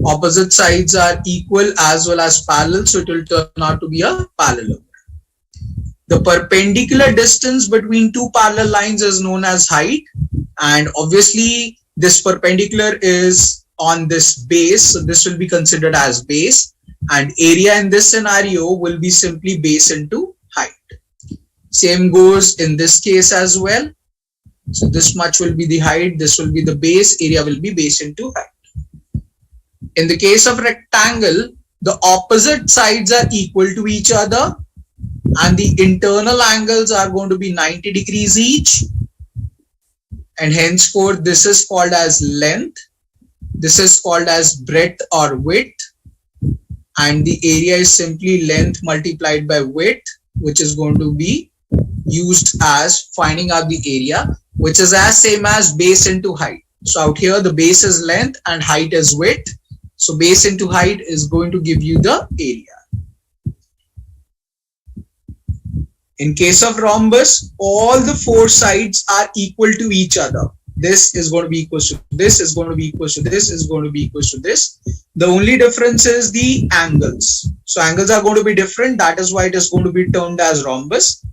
opposite sides are equal as well as parallel, so it will turn out to be a parallelogram. The perpendicular distance between two parallel lines is known as height, and obviously this perpendicular is on this base, so this will be considered as base, and area in this scenario will be simply base into height. Same goes in this case as well. So this much will be the height, this will be the base, area will be base into height. In the case of rectangle, the opposite sides are equal to each other and the internal angles are going to be 90 degrees each, and henceforth this is called as length, this is called as breadth or width, and the area is simply length multiplied by width, which is going to be used as finding out the area, which is as same as base into height. So out here the base is length and height is width. So base into height is going to give you the area. In case of rhombus, all the four sides are equal to each other. this is going to be equals to this, is going to be equals to this, is going to be equals to this. The only difference is the angles. So angles are going to be different. That is why it is going to be termed as rhombus.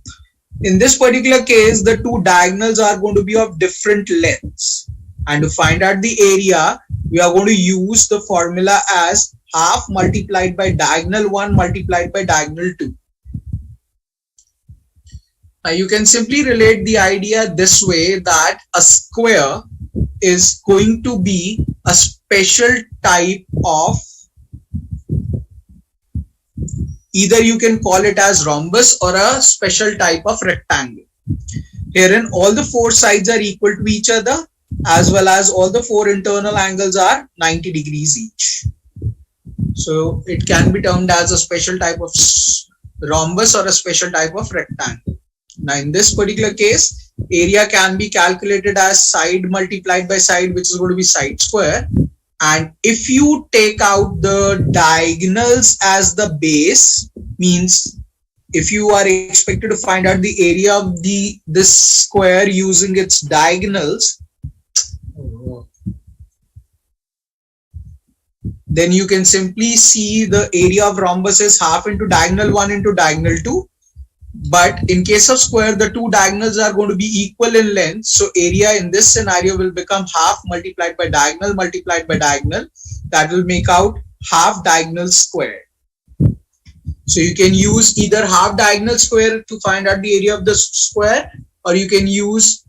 In this particular case, the two diagonals are going to be of different lengths. And to find out the area, we are going to use the formula as half multiplied by diagonal 1 multiplied by diagonal 2. Now you can simply relate the idea this way, that a square is going to be a special type of, either you can call it as rhombus or a special type of rectangle. Herein all the four sides are equal to each other, as well as all the four internal angles are 90 degrees each. So it can be termed as a special type of rhombus or a special type of rectangle. Now in this particular case, area can be calculated as side multiplied by side, which is going to be side square. And if you take out the diagonals as the base, means if you are expected to find out the area of this square using its diagonals, then you can simply see the area of rhombus is half into diagonal 1 into diagonal 2. But in case of square, the two diagonals are going to be equal in length. So area in this scenario will become half multiplied by diagonal multiplied by diagonal. That will make out half diagonal square. So you can use either half diagonal square to find out the area of the square, or you can use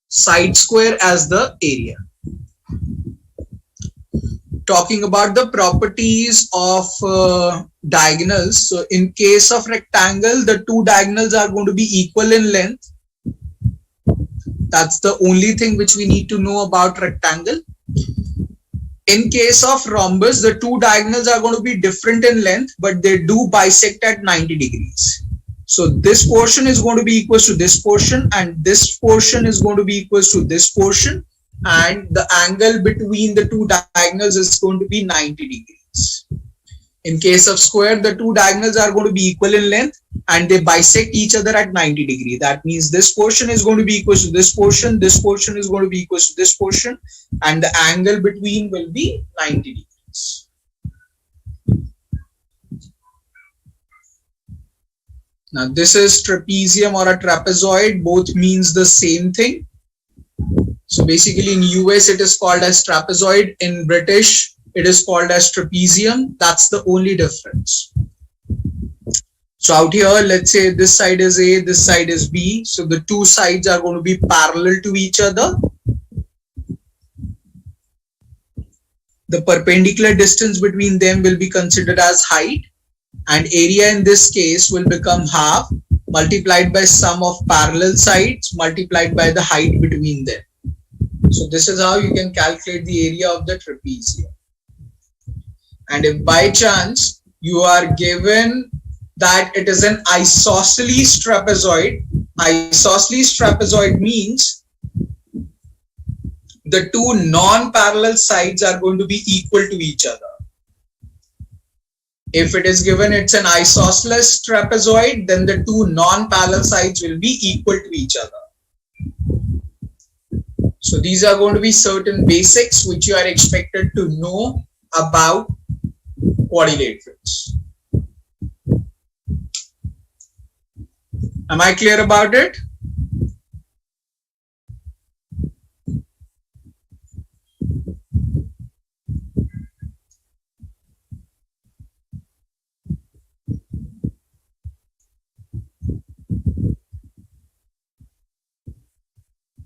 side square as the area. Talking about the properties of diagonals. So in case of rectangle, the two diagonals are going to be equal in length. That's the only thing which we need to know about rectangle. In case of rhombus, the two diagonals are going to be different in length, but they do bisect at 90 degrees. So this portion is going to be equal to this portion, and this portion is going to be equal to this portion. And the angle between the two diagonals is going to be 90 degrees. In case of square, the two diagonals are going to be equal in length and they bisect each other at 90 degrees. That means this portion is going to be equal to this portion is going to be equal to this portion, and the angle between will be 90 degrees. Now this is trapezium or a trapezoid, both means the same thing. So basically in US it is called as trapezoid, in British it is called as trapezium. That's the only difference. So out here, let's say this side is A, this side is B. So the two sides are going to be parallel to each other. The perpendicular distance between them will be considered as height, and area in this case will become half multiplied by sum of parallel sides multiplied by the height between them. So this is how you can calculate the area of the trapezium. And if by chance you are given that it is an isosceles trapezoid means the two non-parallel sides are going to be equal to each other. If it is given it's an isosceles trapezoid, then the two non-parallel sides will be equal to each other. So these are going to be certain basics which you are expected to know about quadrilaterals. Am I clear about it?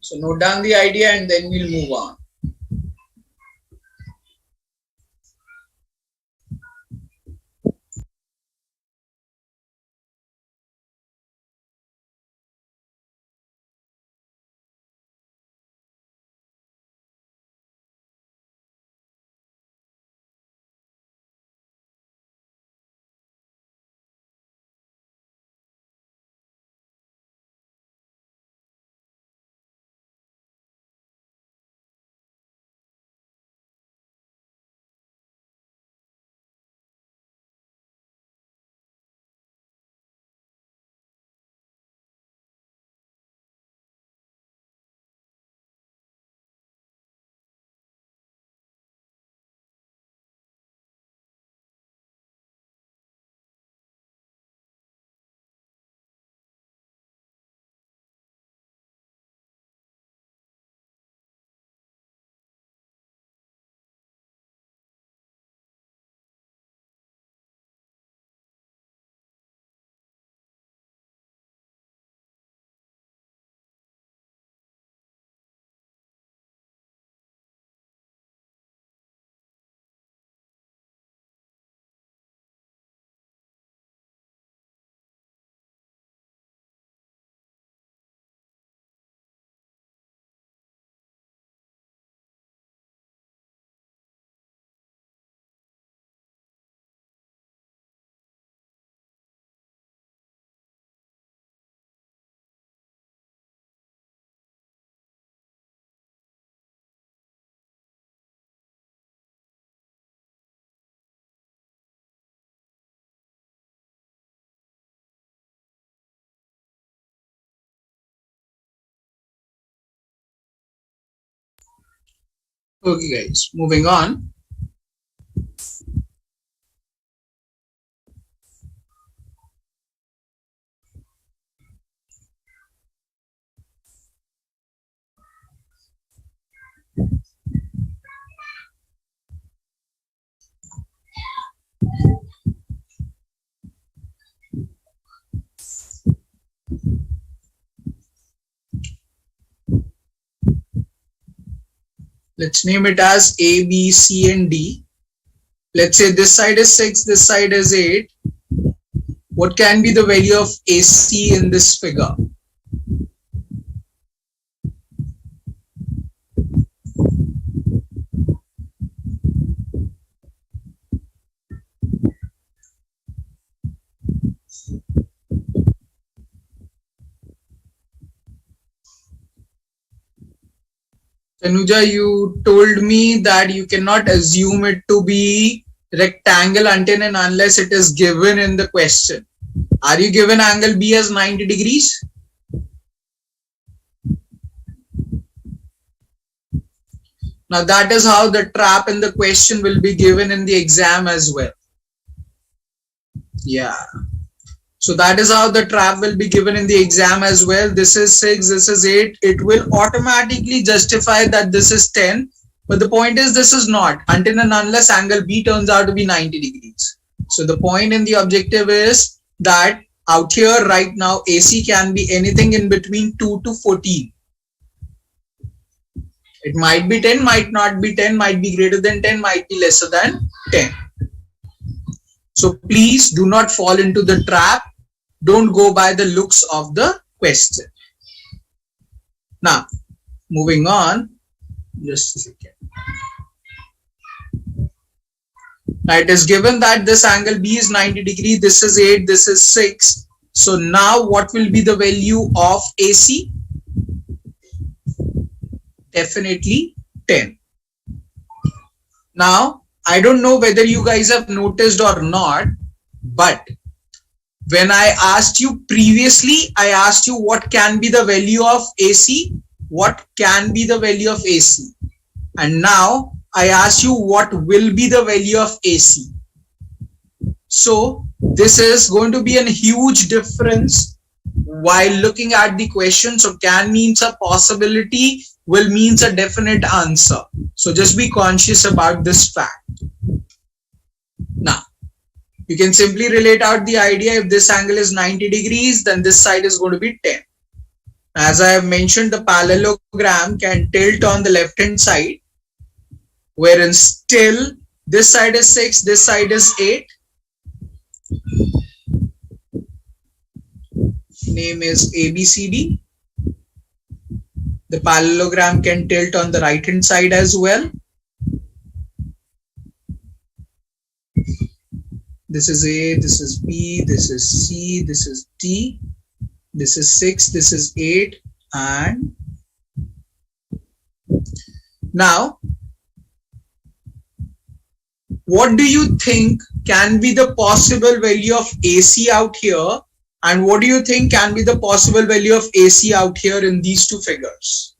So note down the idea and then we'll move on. Okay guys, moving on. Let's name it as A, B, C and D. Let's say this side is 6, this side is 8. What can be the value of AC in this figure? Tanuja, you told me that you cannot assume it to be rectangle until and unless it is given in the question. Are you given angle B as 90 degrees? Now that is how the trap in the question will be given in the exam as well. Yeah. So that is how the trap will be given in the exam as well. This is 6, this is 8. It will automatically justify that this is 10. But the point is this is not until and unless angle B turns out to be 90 degrees. So the point in the objective is that out here right now AC can be anything in between 2 to 14. It might be 10, might not be 10, might be greater than 10, might be lesser than 10. So please do not fall into the trap. Don't go by the looks of the question. Now, moving on, just a second. Now it is given that this angle B is 90 degrees, this is 8, this is 6. So now what will be the value of AC? Definitely 10. Now, I don't know whether you guys have noticed or not, but when I asked you previously, I asked you what can be the value of AC, what can be the value of AC. And now I ask you what will be the value of AC. So this is going to be a huge difference while looking at the question. So can means a possibility, will means a definite answer. So just be conscious about this fact. Now, you can simply relate out the idea. If this angle is 90 degrees, then this side is going to be 10. As I have mentioned, the parallelogram can tilt on the left hand side, wherein still this side is 6, this side is 8. Name is ABCD. The parallelogram can tilt on the right hand side as well. This is A, this is B, this is C, this is D, this is 6, this is 8, and now what do you think can be the possible value of AC out here, and what do you think can be the possible value of AC out here in these two figures?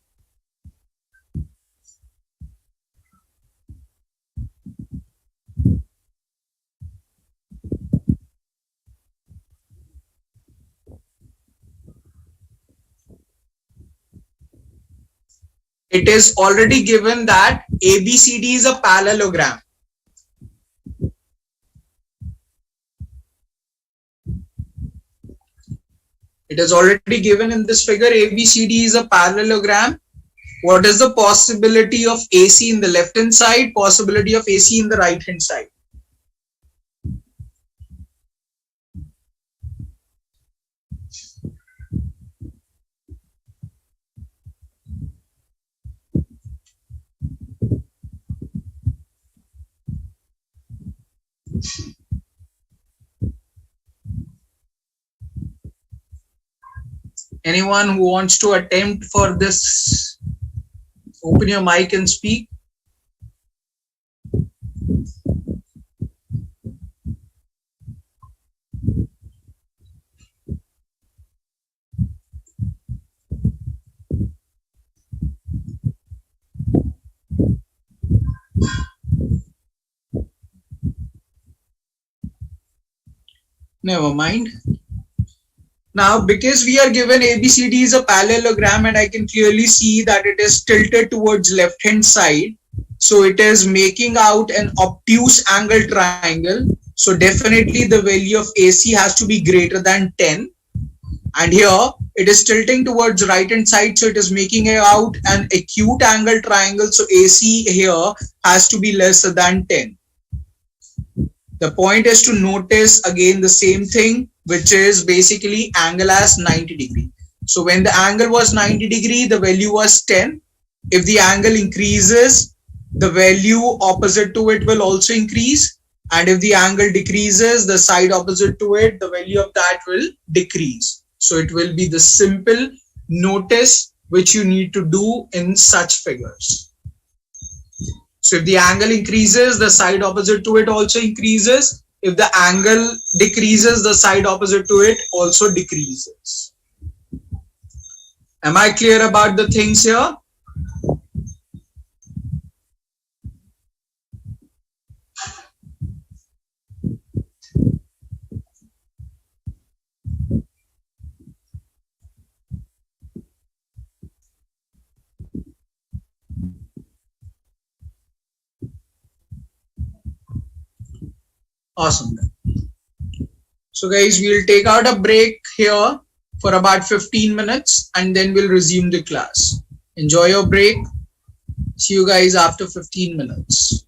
It is already given that ABCD is a parallelogram. It is already given in this figure. ABCD is a parallelogram. What is the possibility of AC in the left hand side? Possibility of AC in the right hand side? Anyone who wants to attempt for this, open your mic and speak. Never mind. Now, because we are given ABCD is a parallelogram and I can clearly see that it is tilted towards left hand side. So it is making out an obtuse angle triangle. So definitely the value of AC has to be greater than 10. And here it is tilting towards right hand side. So it is making out an acute angle triangle. So AC here has to be lesser than 10. The point is to notice again the same thing, which is basically angle as 90 degree. So when the angle was 90 degree, the value was 10. If the angle increases, the value opposite to it will also increase. And if the angle decreases, the side opposite to it, the value of that will decrease. So it will be the simple notice which you need to do in such figures. So if the angle increases, the side opposite to it also increases. If the angle decreases, the side opposite to it also decreases. Am I clear about the things here? Awesome. So guys, we'll take out a break here for about 15 minutes and then we'll resume the class. Enjoy your break. See you guys after 15 minutes.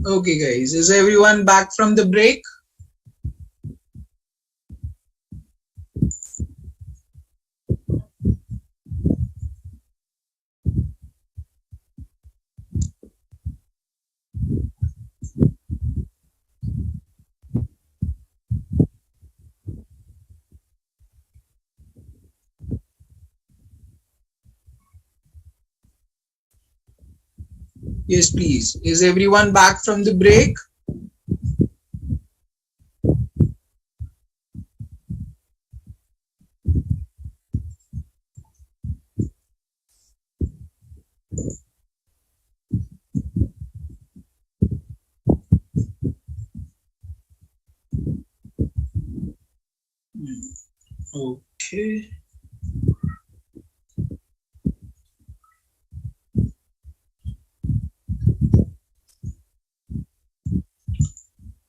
Okay, guys, is everyone back from the break? Yes, please. Is everyone back from the break? Okay.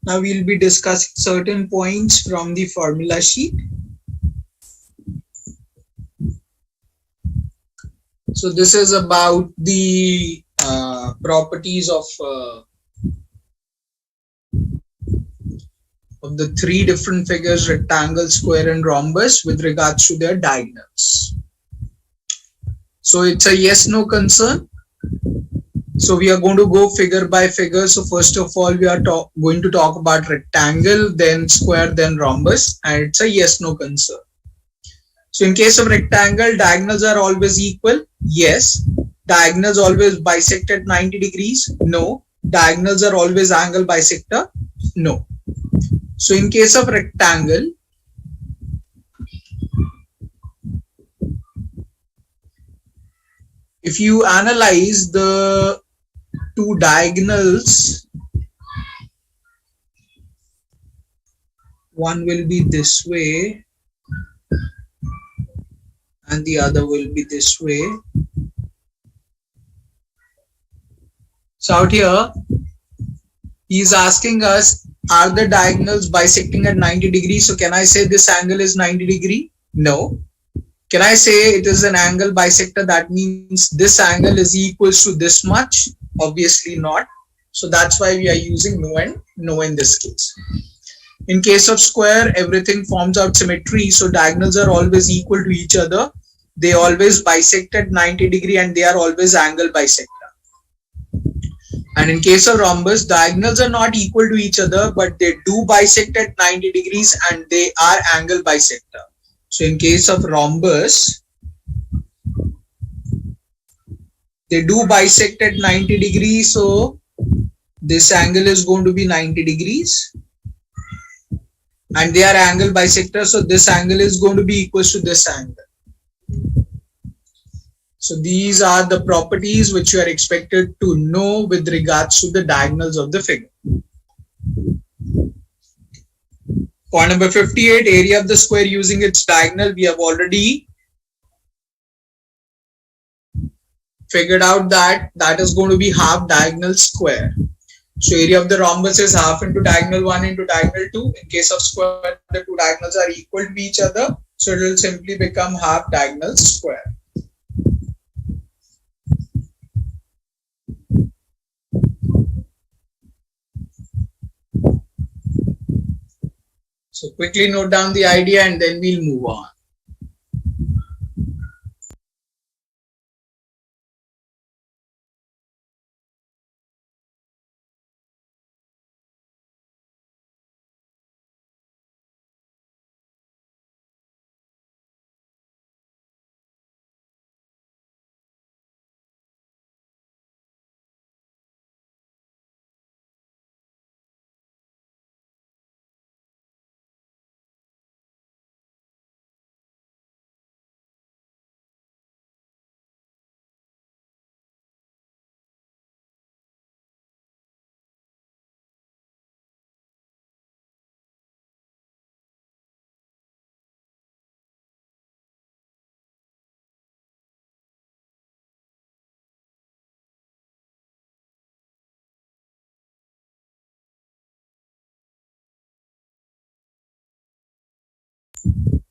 Now we'll be discussing certain points from the formula sheet. So this is about the properties of the three different figures, rectangle, square, and rhombus, with regards to their diagonals. So it's a yes no concern. So we are going to go figure by figure. So first of all, we are going to talk about rectangle, then square, then rhombus, and it's a yes no concern. So in case of rectangle, diagonals are always equal. Yes. Diagonals always bisect at 90 degrees. No. Diagonals are always angle bisector. No. So in case of rectangle, if you analyze the two diagonals, one will be this way and the other will be this way. So out here, he is asking us, are the diagonals bisecting at 90 degrees? So can I say this angle is 90 degree? No. Can I say it is an angle bisector? That means this angle is equals to this much? Obviously not. So that's why we are using no and no in this case. In case of square, everything forms out symmetry. So diagonals are always equal to each other. They always bisect at 90 degree and they are always angle bisector. And in case of rhombus, diagonals are not equal to each other, but they do bisect at 90 degrees and they are angle bisector. So in case of rhombus, they do bisect at 90 degrees. So this angle is going to be 90 degrees and they are angle bisector. So this angle is going to be equal to this angle. So these are the properties which you are expected to know with regards to the diagonals of the figure. Point number 58, area of the square using its diagonal. We have already figured out that that is going to be half diagonal square. So area of the rhombus is half into diagonal 1 into diagonal 2. In case of square, the two diagonals are equal to each other. So it will simply become half diagonal square. So quickly note down the idea and then we'll move on.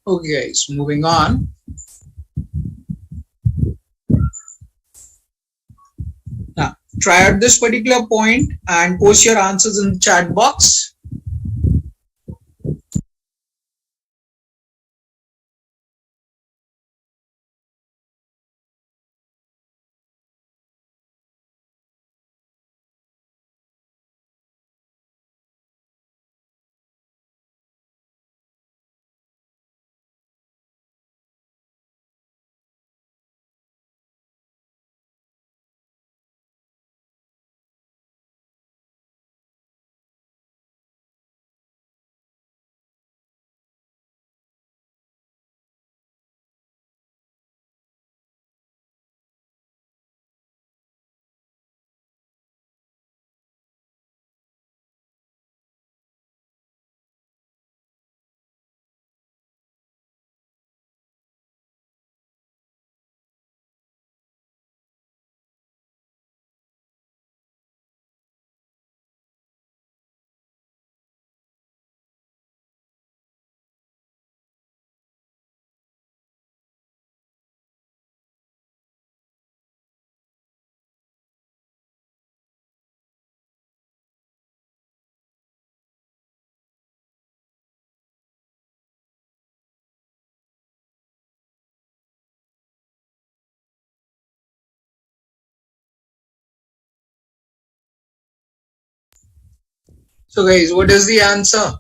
Okay guys, moving on. Now, Try out this particular point and post your answers in the chat box. So guys, what is the answer?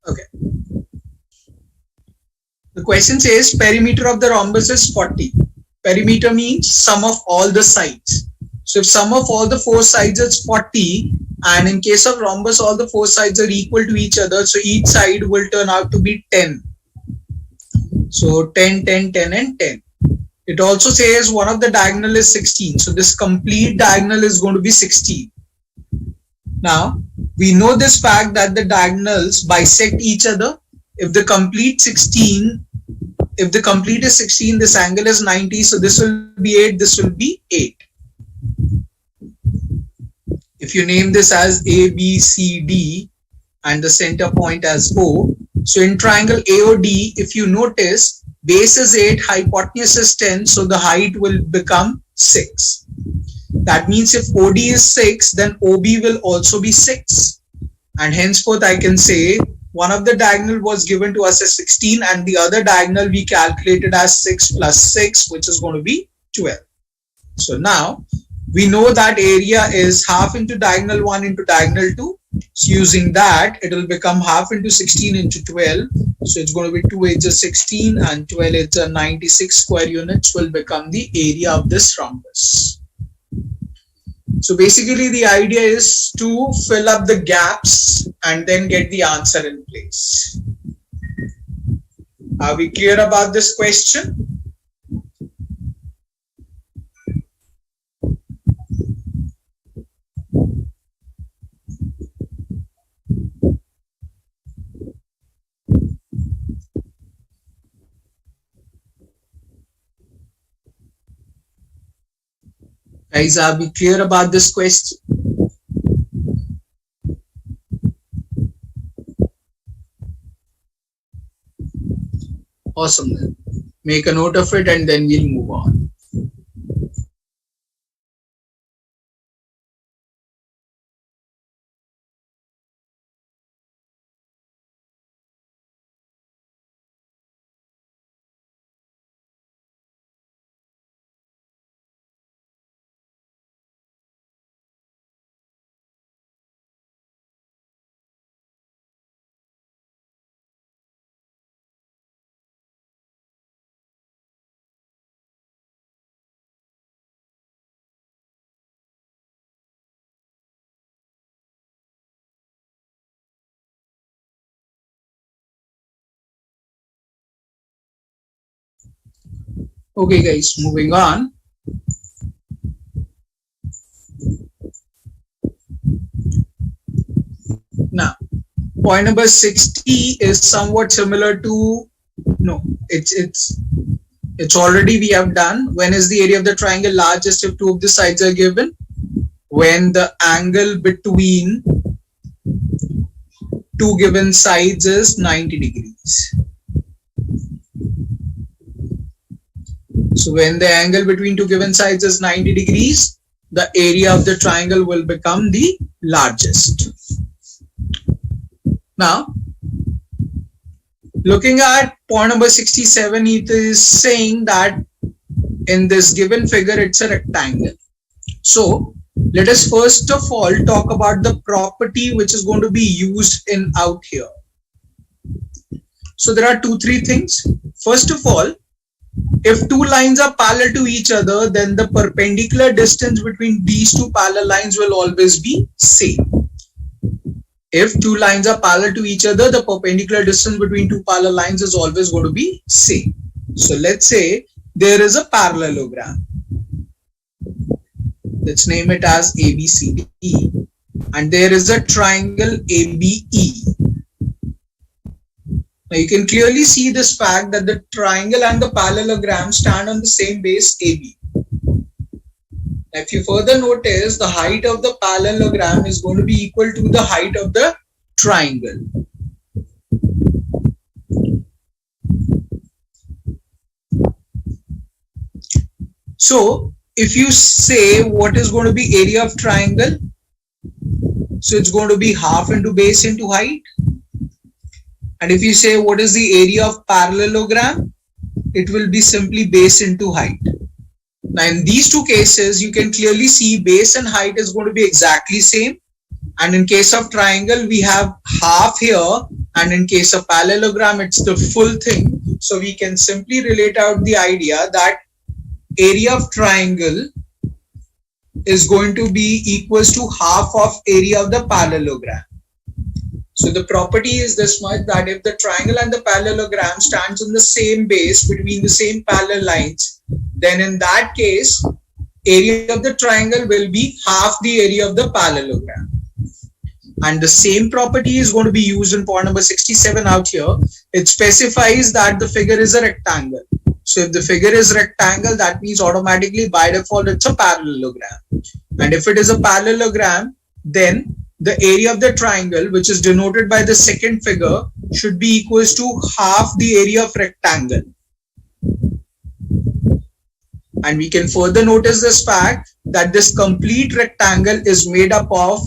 Okay. The question says perimeter of the rhombus is 40. Perimeter means sum of all the sides. So if sum of all the four sides is 40, and in case of rhombus all the four sides are equal to each other, so each side will turn out to be 10. So 10, 10, 10 and 10. It also says one of the diagonal is 16. So this complete diagonal is going to be 16. Now, we know this fact that the diagonals bisect each other. If the complete is 16, this angle is 90. So this will be 8, this will be 8. If you name this as A, B, C, D and the center point as O. So in triangle AOD, if you notice, base is 8, hypotenuse is 10. So the height will become 6. That means if OD is 6, then OB will also be 6. And henceforth, I can say one of the diagonal was given to us as 16 and the other diagonal we calculated as 6 plus 6, which is going to be 12. So now we know that area is half into diagonal 1 into diagonal 2. So using that, it will become half into 16 into 12. So it's going to be 2 8 is 16 and 12 is 96 square units will become the area of this rhombus. So basically the idea is to fill up the gaps and then get the answer in place. Are we clear about this question? Guys, are we clear about this question? Awesome then. Make a note of it and then we'll move on. Okay guys, moving on. Now, point number 60 is somewhat similar to, no, it's It's already we have done. When is the area of the triangle largest if two of the sides are given? When the angle between two given sides is 90 degrees. So when the angle between two given sides is 90 degrees, the area of the triangle will become the largest. Now, looking at point number 67, it is saying that in this given figure, it's a rectangle. So let us first of all talk about the property which is going to be used in out here. So there are three things. First of all, if two lines are parallel to each other, then the perpendicular distance between these two parallel lines will always be same. If two lines are parallel to each other, the perpendicular distance between two parallel lines is always going to be same. So let's say there is a parallelogram. Let's name it as ABCD. And there is a triangle ABE. Now you can clearly see this fact that the triangle and the parallelogram stand on the same base AB. Now if you further notice, the height of the parallelogram is going to be equal to the height of the triangle. So if you say what is going to be area of triangle, so it's going to be half into base into height. And if you say what is the area of parallelogram, it will be simply base into height. Now in these two cases, you can clearly see base and height is going to be exactly same. And in case of triangle, we have half here. And in case of parallelogram, it's the full thing. So we can simply relate out the idea that area of triangle is going to be equals to half of area of the parallelogram. So the property is this much, that if the triangle and the parallelogram stands on the same base between the same parallel lines, then in that case, area of the triangle will be half the area of the parallelogram. And the same property is going to be used in point number 67 out here. It specifies that the figure is a rectangle. So if the figure is rectangle, that means automatically by default it's a parallelogram. And if it is a parallelogram, then the area of the triangle, which is denoted by the second figure, should be equals to half the area of rectangle. And we can further notice this fact that this complete rectangle is made up of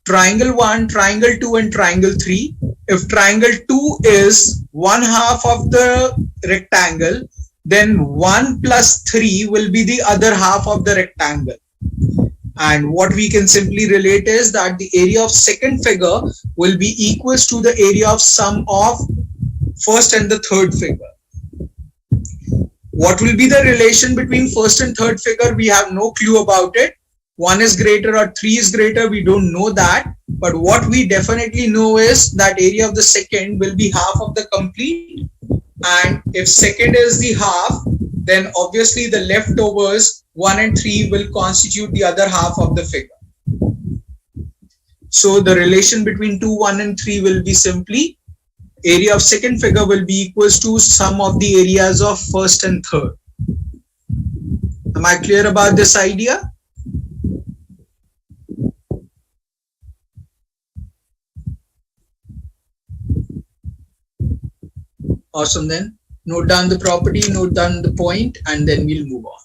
triangle 1, triangle 2 and triangle 3. If triangle 2 is one half of the rectangle, then 1 plus 3 will be the other half of the rectangle. And what we can simply relate is that the area of second figure will be equals to the area of sum of first and the third figure. What will be the relation between first and third figure? We have no clue about it. 1 is greater or 3 is greater, we don't know that. But what we definitely know is that area of the second will be half of the complete. And if second is the half, then obviously the leftovers 1 and 3 will constitute the other half of the figure. So the relation between 2, 1 and 3 will be simply area of second figure will be equals to sum of the areas of first and third. Am I clear about this idea? Awesome then. Note down the property, note down the point, and then we'll move on.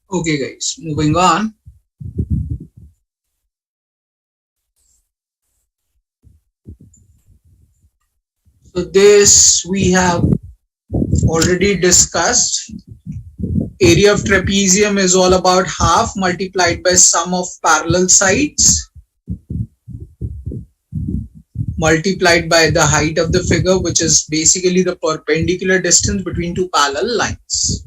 Okay guys, moving on. So this we have already discussed. Area of trapezium is all about half multiplied by sum of parallel sides multiplied by the height of the figure, which is basically the perpendicular distance between two parallel lines.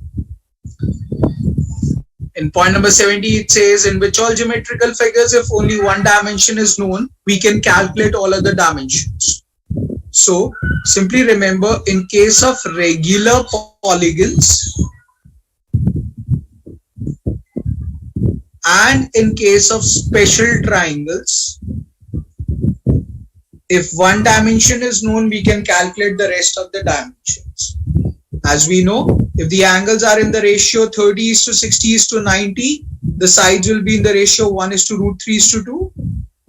In point number 70, it says, in which all geometrical figures, if only one dimension is known, we can calculate all other dimensions. So simply remember, in case of regular polygons and in case of special triangles, if one dimension is known, we can calculate the rest of the dimensions. As we know, if the angles are in the ratio 30:60:90, the sides will be in the ratio 1:√3:2.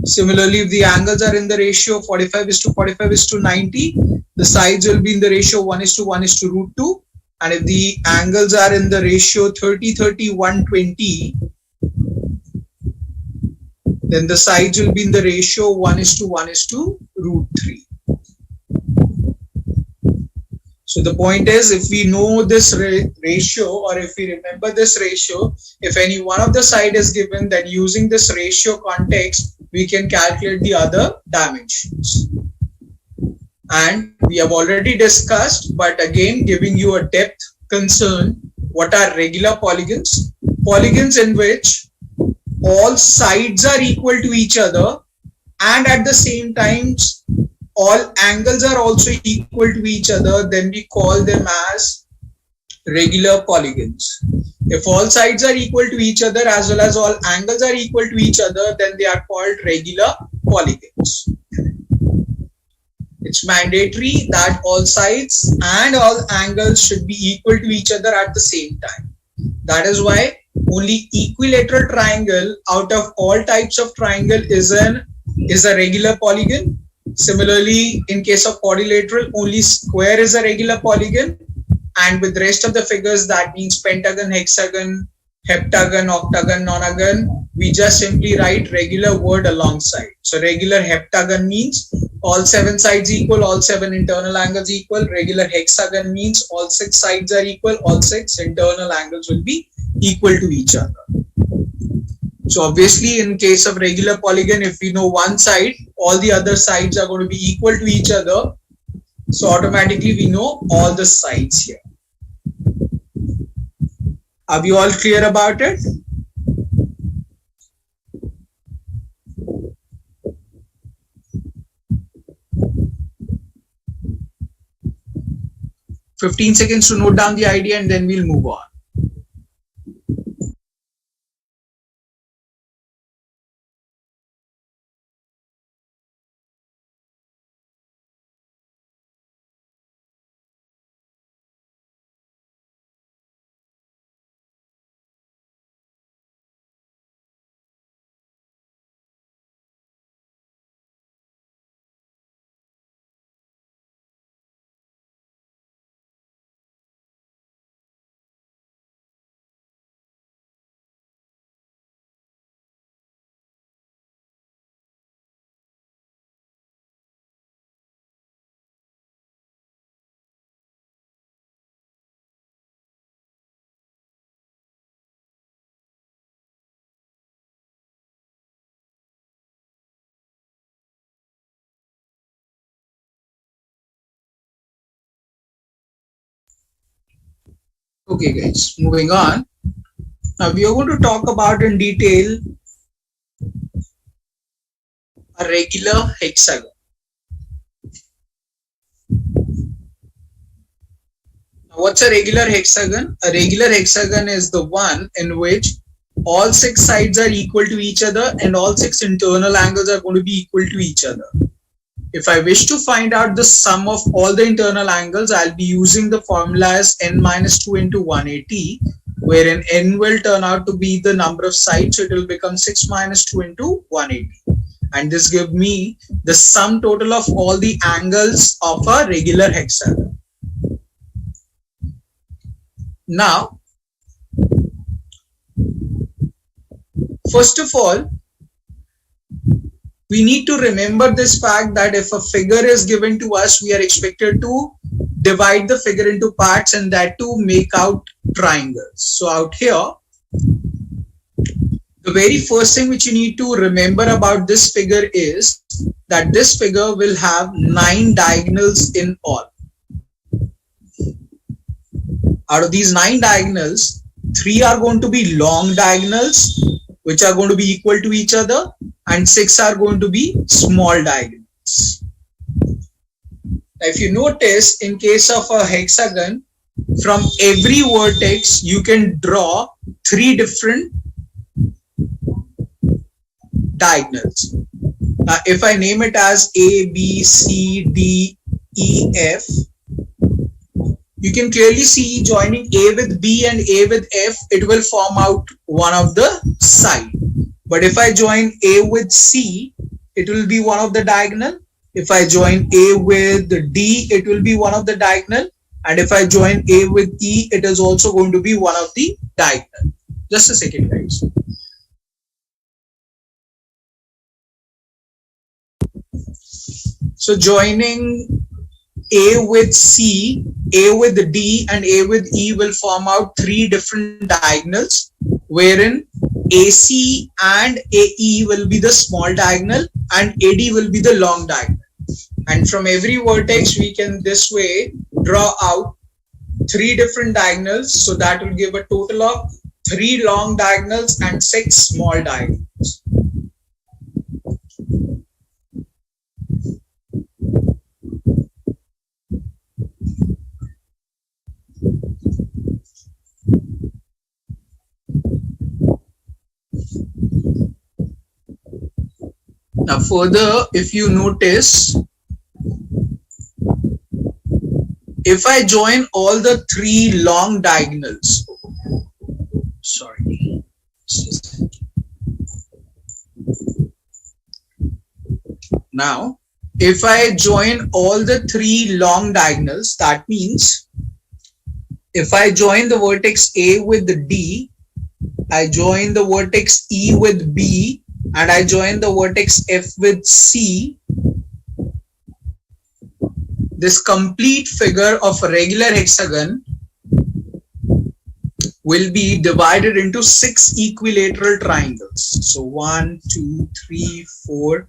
Similarly, if the angles are in the ratio 45:45:90, the sides will be in the ratio 1:1:√2. And if the angles are in the ratio 30:30:120, then the sides will be in the ratio 1:1:√3. So the point is, if we know this ratio, or if we remember this ratio, if any one of the side is given, then using this ratio context, we can calculate the other dimensions. And we have already discussed, but again giving you a depth concern, what are regular polygons? Polygons in which all sides are equal to each other and at the same time all angles are also equal to each other, then we call them as regular polygons. If all sides are equal to each other as well as all angles are equal to each other, then they are called regular polygons. It's mandatory that all sides and all angles should be equal to each other at the same time. That is why only equilateral triangle out of all types of triangle is a regular polygon. Similarly, in case of quadrilateral, only square is a regular polygon, and with the rest of the figures, that means pentagon, hexagon, heptagon, octagon, nonagon, we just simply write regular word alongside. So regular heptagon means all 7 sides equal, all 7 internal angles equal. Regular hexagon means all 6 sides are equal, all 6 internal angles will be equal to each other. So obviously, in case of regular polygon, if we know one side, all the other sides are going to be equal to each other. So automatically we know all the sides here. Are we all clear about it? "15 seconds to note down the idea and then we'll move on. Okay guys, moving on. Now we are going to talk about in detail a regular hexagon. Now what's a regular hexagon? A regular hexagon is the one in which all 6 sides are equal to each other and all 6 internal angles are going to be equal to each other. If I wish to find out the sum of all the internal angles, I'll be using the formula as n minus 2 into 180, wherein n will turn out to be the number of sides, so it will become 6 minus 2 into 180. And this gives me the sum total of all the angles of a regular hexagon. Now, First of all, we need to remember this fact that if a figure is given to us, we are expected to divide the figure into parts and that to make out triangles. So out here, the very first thing which you need to remember about this figure is that this figure will have 9 diagonals in all. Out of these 9 diagonals, 3 are going to be long diagonals, which are going to be equal to each other, and 6 are going to be small diagonals. Now, if you notice, in case of a hexagon, from every vertex, you can draw 3 different diagonals. Now, if I name it as A, B, C, D, E, F, you can clearly see joining A with B and A with F, it will form out one of the side. But if I join A with C, it will be one of the diagonal. If I join A with D, it will be one of the diagonal. And if I join A with E, it is also going to be one of the diagonal. Just a second, guys. So joining A with C, A with D, and A with E will form out 3 different diagonals, wherein AC and AE will be the small diagonal and AD will be the long diagonal. And from every vertex, we can this way draw out 3 different diagonals. So that will give a total of 3 long diagonals and 6 small diagonals. Now further, if you notice, if I join all the 3 long diagonals, sorry, now if I join all the 3 long diagonals, that means if I join the vertex A with the D, I join the vertex E with B, and I join the vertex F with C, this complete figure of a regular hexagon will be divided into 6 equilateral triangles. So 1, 2, 3, 4,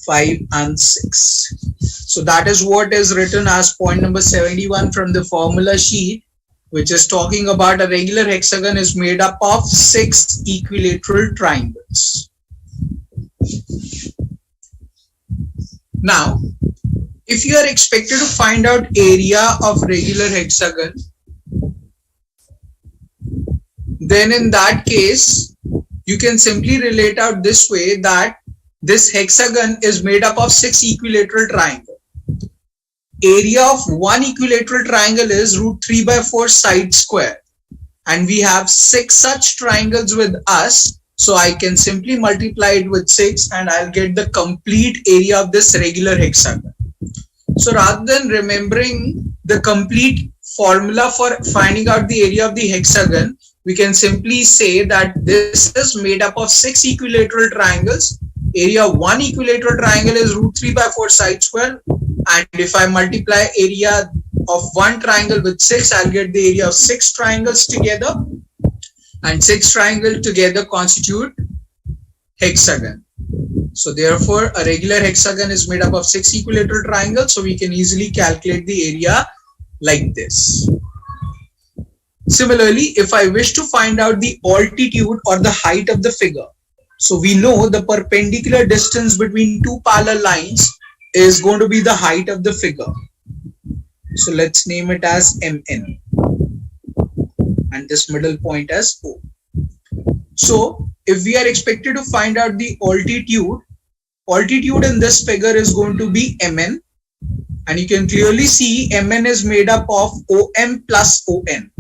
5, and 6. So that is what is written as point number 71 from the formula sheet, which is talking about a regular hexagon is made up of 6 equilateral triangles. Now, if you are expected to find out area of regular hexagon, then in that case, you can simply relate out this way that this hexagon is made up of 6 equilateral triangles. Area of one equilateral triangle is √3/4 side square. And we have 6 such triangles with us. So I can simply multiply it with 6 and I'll get the complete area of this regular hexagon. So rather than remembering the complete formula for finding out the area of the hexagon, we can simply say that this is made up of 6 equilateral triangles. Area of one equilateral triangle is √3/4 side square. And if I multiply area of one triangle with 6, I'll get the area of 6 triangles together. And 6 triangles together constitute hexagon. So therefore, a regular hexagon is made up of 6 equilateral triangles. So we can easily calculate the area like this. Similarly, if I wish to find out the altitude or the height of the figure, so we know the perpendicular distance between 2 parallel lines is going to be the height of the figure. So let's name it as MN. And this middle point as O. So if we are expected to find out the altitude in this figure is going to be MN. And you can clearly see MN is made up of OM plus ON.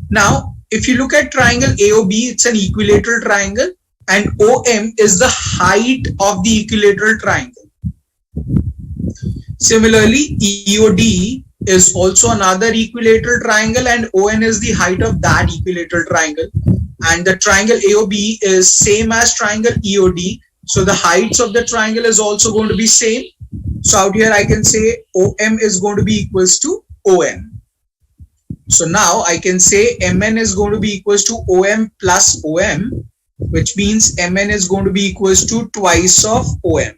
Now, if you look at triangle AOB, it's an equilateral triangle and OM is the height of the equilateral triangle. Similarly, EOD is also another equilateral triangle, and ON is the height of that equilateral triangle. And the triangle AOB is same as triangle EOD. So the heights of the triangle is also going to be same. So out here I can say OM is going to be equals to ON. So now I can say MN is going to be equals to OM plus OM, which means MN is going to be equals to twice of OM,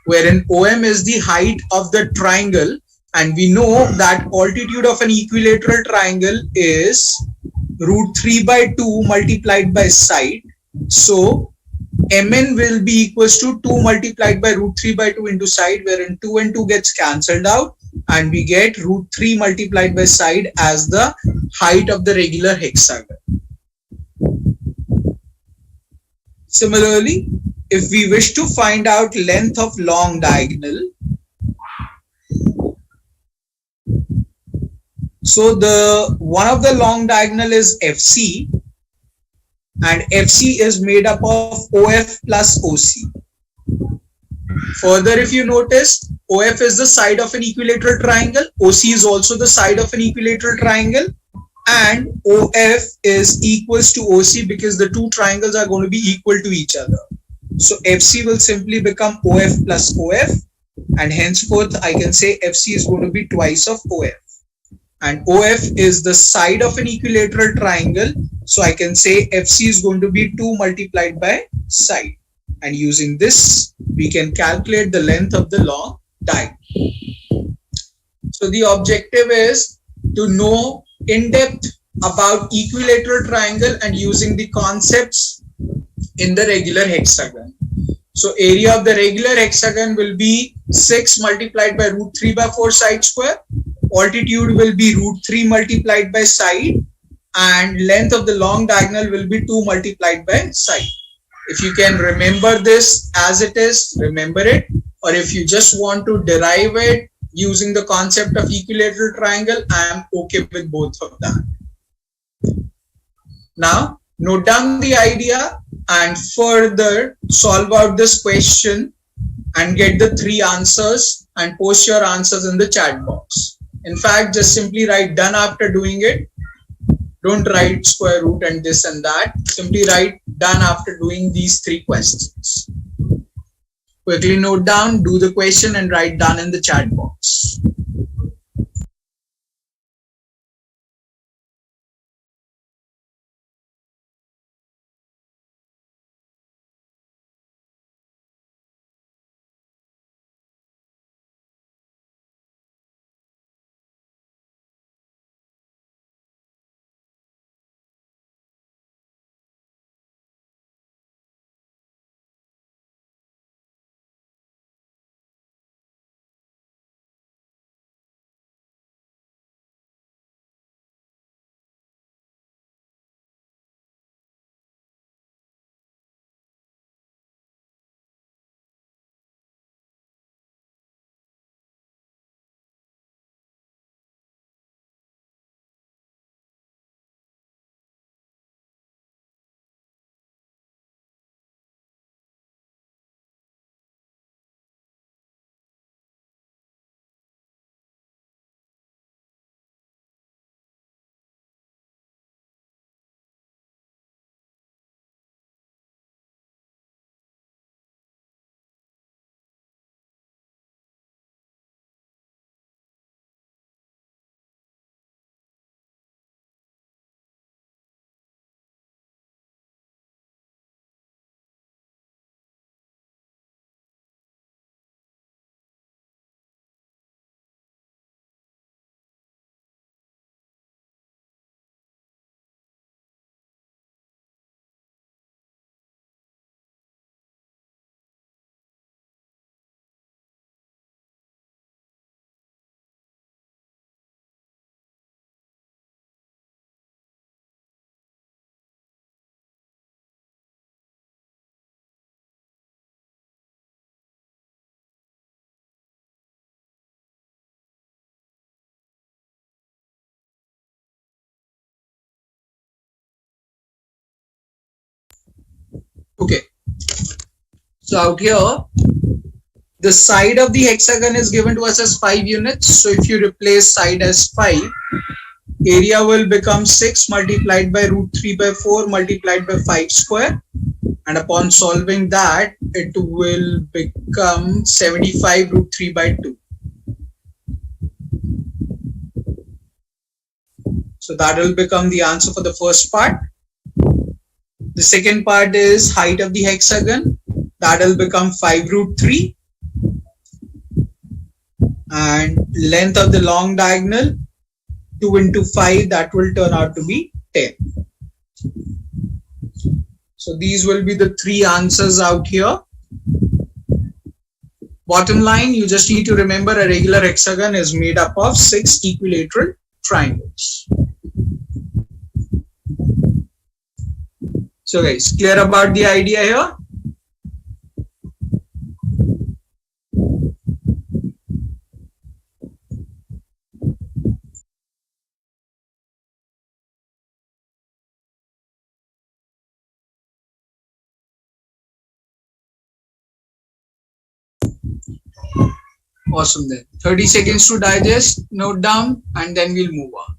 wherein OM is the height of the triangle, and we know that altitude of an equilateral triangle is root 3 by 2 multiplied by side. So Mn will be equals to 2 multiplied by root 3 by 2 into side, wherein 2 and 2 gets cancelled out, and we get root 3 multiplied by side as the height of the regular hexagon. Similarly, if we wish to find out length of long diagonal, so the one of the long diagonal is FC, and FC is made up of OF plus OC. Further, if you notice, OF is the side of an equilateral triangle, OC is also the side of an equilateral triangle, and OF is equals to OC because the two triangles are going to be equal to each other. So FC will simply become OF plus OF, and henceforth I can say FC is going to be twice of OF. And OF is the side of an equilateral triangle, so I can say FC is going to be 2 multiplied by side. And using this, we can calculate the length of the long diagonal. So the objective is to know in depth about equilateral triangle and using the concepts in the regular hexagon. So area of the regular hexagon will be 6 multiplied by root 3 by 4 side square. Altitude will be root 3 multiplied by side, and length of the long diagonal will be 2 multiplied by side. If you can remember this as it is, remember it, or if you just want to derive it using the concept of equilateral triangle, I am okay with both of that. Now note down the idea and further solve out this question and get the 3 answers and post your answers in the chat box. In fact, just simply write done after doing it. Don't write square root and this and that. Simply write done after doing these 3 questions. Quickly note down, do the question and write done in the chat box. Okay. So out here, The side of the hexagon is given to us as 5 units. So if you replace side as 5, area will become 6 multiplied by root 3 by 4 multiplied by 5 square. And upon solving that, it will become 75 root 3 by 2. So that will become the answer for the first part. The second part is height of the hexagon. That will become 5 root 3. And length of the long diagonal, 2 into 5, that will turn out to be 10. So these will be the three answers out here. Bottom line, you just need to remember a regular hexagon is made up of 6 equilateral triangles. So guys, clear about the idea here? Awesome then. 30 seconds to digest, note down, and then we'll move on.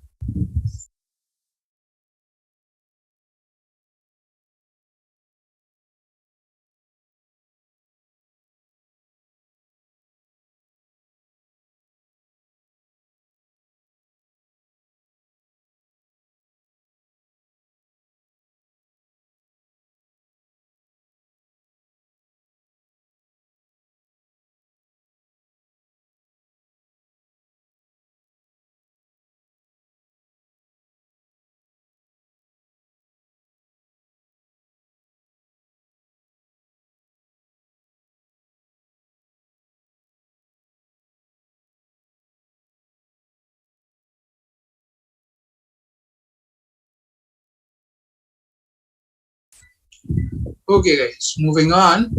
Okay guys, moving on.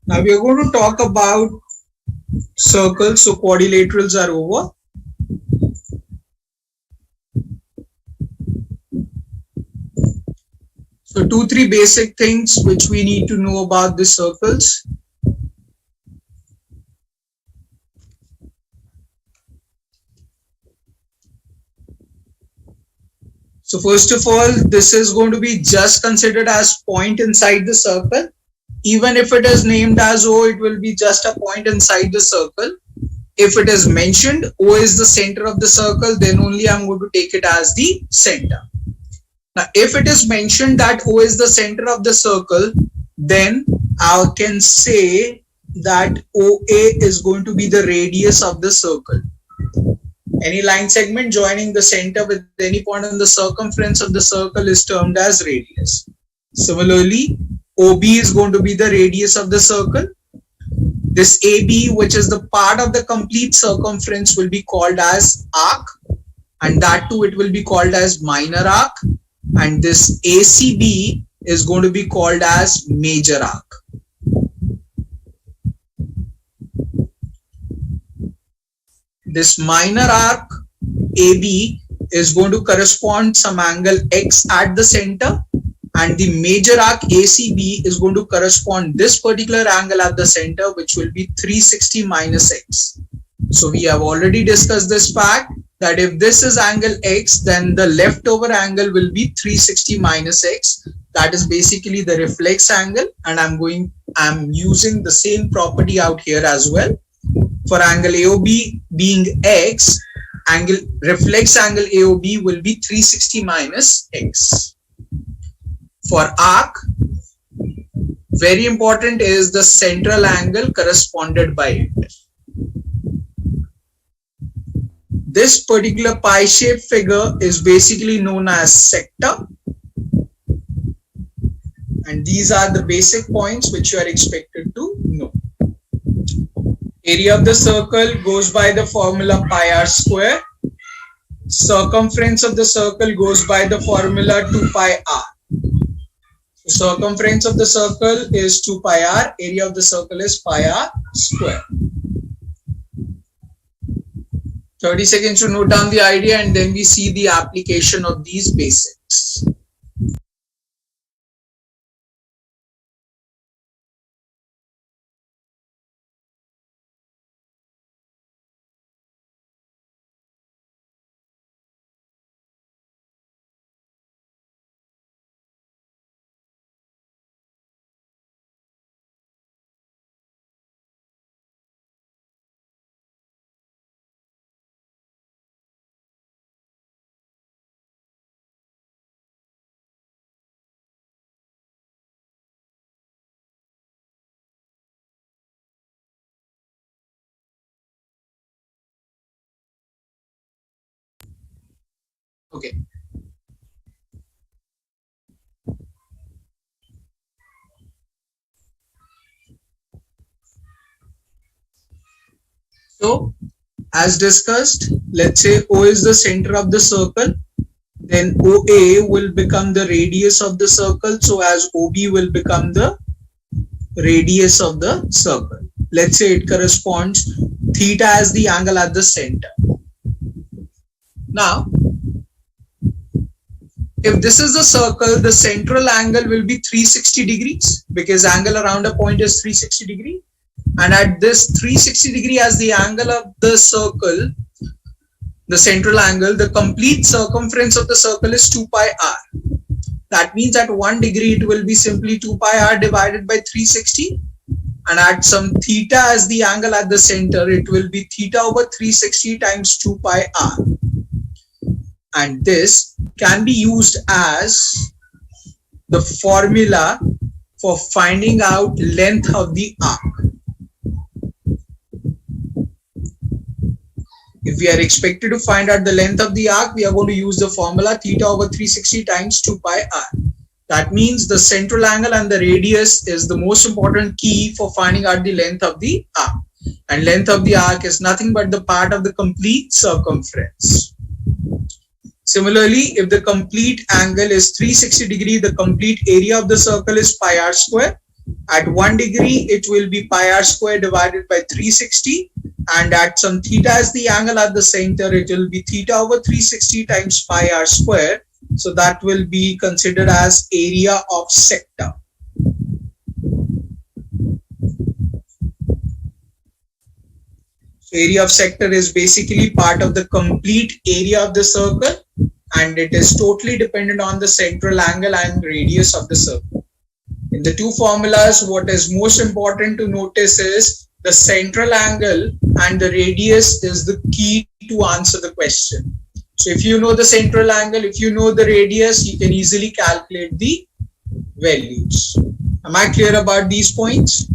Now we are going to talk about circles. So quadrilaterals are over. So 2-3 basic things which we need to know about the circles. So first of all, this is going to be just considered as point inside the circle. Even if it is named as O, it will be just a point inside the circle. If it is mentioned O is the center of the circle, then only I'm going to take it as the center. Now, if it is mentioned that O is the center of the circle, then I can say that OA is going to be the radius of the circle. Any line segment joining the center with any point on the circumference of the circle is termed as radius. Similarly, OB is going to be the radius of the circle. This AB, which is the part of the complete circumference, will be called as arc, and that too it will be called as minor arc. And this ACB is going to be called as major arc. This minor arc AB is going to correspond some angle X at the center, and the major arc ACB is going to correspond this particular angle at the center, which will be 360 minus X. So we have already discussed this fact that if this is angle X, then the leftover angle will be 360 minus X. That is basically the reflex angle, and I'm using the same property out here as well. For angle AOB being X, reflex angle AOB will be 360 minus X. For arc, very important is the central angle corresponded by it. This particular pie-shaped figure is basically known as sector. And these are the basic points which you are expected to know. Area of the circle goes by the formula pi r square. Circumference of the circle goes by the formula 2 pi r. So circumference of the circle is 2 pi r. Area of the circle is pi r square. 30 seconds to note down the idea, and then we see the application of these basics. Okay. So as discussed, let's say O is the center of the circle, then OA will become the radius of the circle. So as OB will become the radius of the circle. Let's say it corresponds theta as the angle at the center. Now, if this is the circle, the central angle will be 360 degrees because angle around a point is 360 degree. And at this 360 degree as the angle of the circle, the central angle, the complete circumference of the circle is 2 pi r. That means at 1 degree it will be simply 2 pi r divided by 360, and at some theta as the angle at the center, it will be theta over 360 times 2 pi r. And this can be used as the formula for finding out length of the arc. If we are expected to find out the length of the arc, we are going to use the formula theta over 360 times 2 pi r. That means the central angle and the radius is the most important key for finding out the length of the arc. And length of the arc is nothing but the part of the complete circumference. Similarly, if the complete angle is 360 degree, the complete area of the circle is pi r square. At 1 degree, it will be pi r square divided by 360. And at some theta as the angle at the center, it will be theta over 360 times pi r square. So that will be considered as area of sector. So area of sector is basically part of the complete area of the circle, and it is totally dependent on the central angle and radius of the circle. In the two formulas, what is most important to notice is the central angle and the radius is the key to answer the question. So if you know the central angle, if you know the radius, you can easily calculate the values. Am I clear about these points?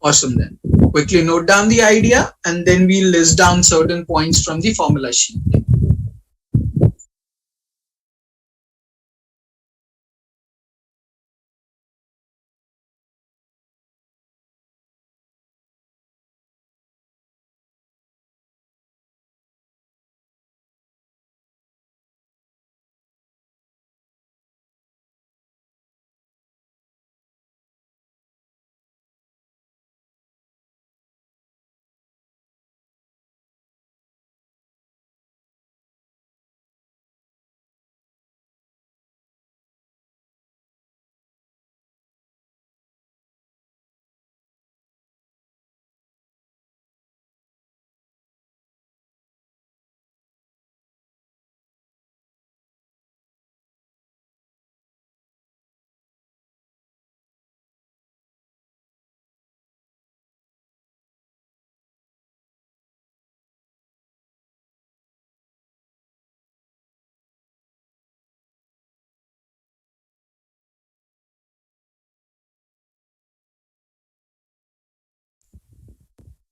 Awesome then. Quickly note down the idea and then we'll list down certain points from the formula sheet.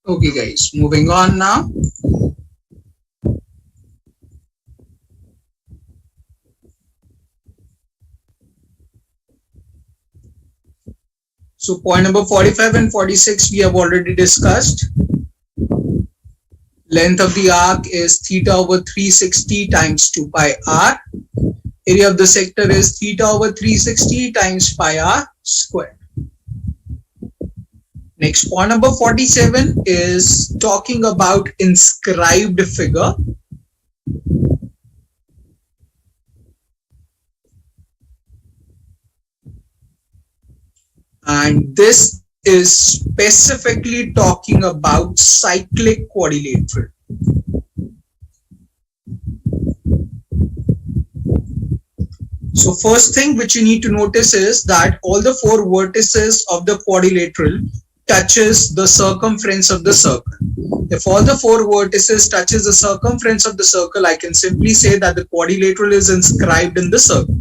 Okay guys, moving on now. So point number 45 and 46 we have already discussed. Length of the arc is theta over 360 times 2 pi r. Area of the sector is theta over 360 times pi r square. Next, point number 47 is talking about inscribed figure. And this is specifically talking about cyclic quadrilateral. So first thing which you need to notice is that all the four vertices of the quadrilateral touches the circumference of the circle. If all the four vertices touches the circumference of the circle, I can simply say that the quadrilateral is inscribed in the circle.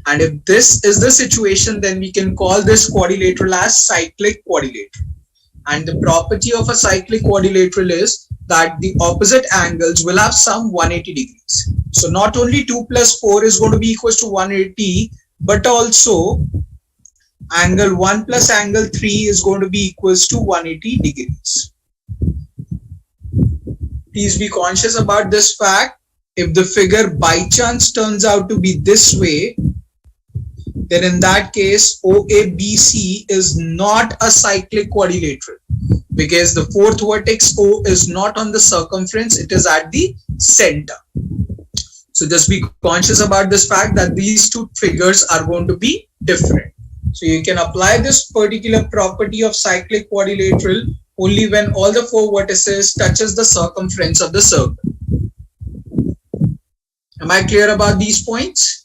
And if this is the situation, then we can call this quadrilateral as cyclic quadrilateral. And the property of a cyclic quadrilateral is that the opposite angles will have some 180 degrees. So not only 2 plus 4 is going to be equals to 180, but also angle 1 plus angle 3 is going to be equals to 180 degrees. Please be conscious about this fact. If the figure by chance turns out to be this way, then in that case OABC is not a cyclic quadrilateral, because the fourth vertex O is not on the circumference, it is at the center. So just be conscious about this fact that these two figures are going to be different. So you can apply this particular property of cyclic quadrilateral only when all the four vertices touches the circumference of the circle. Am I clear about these points?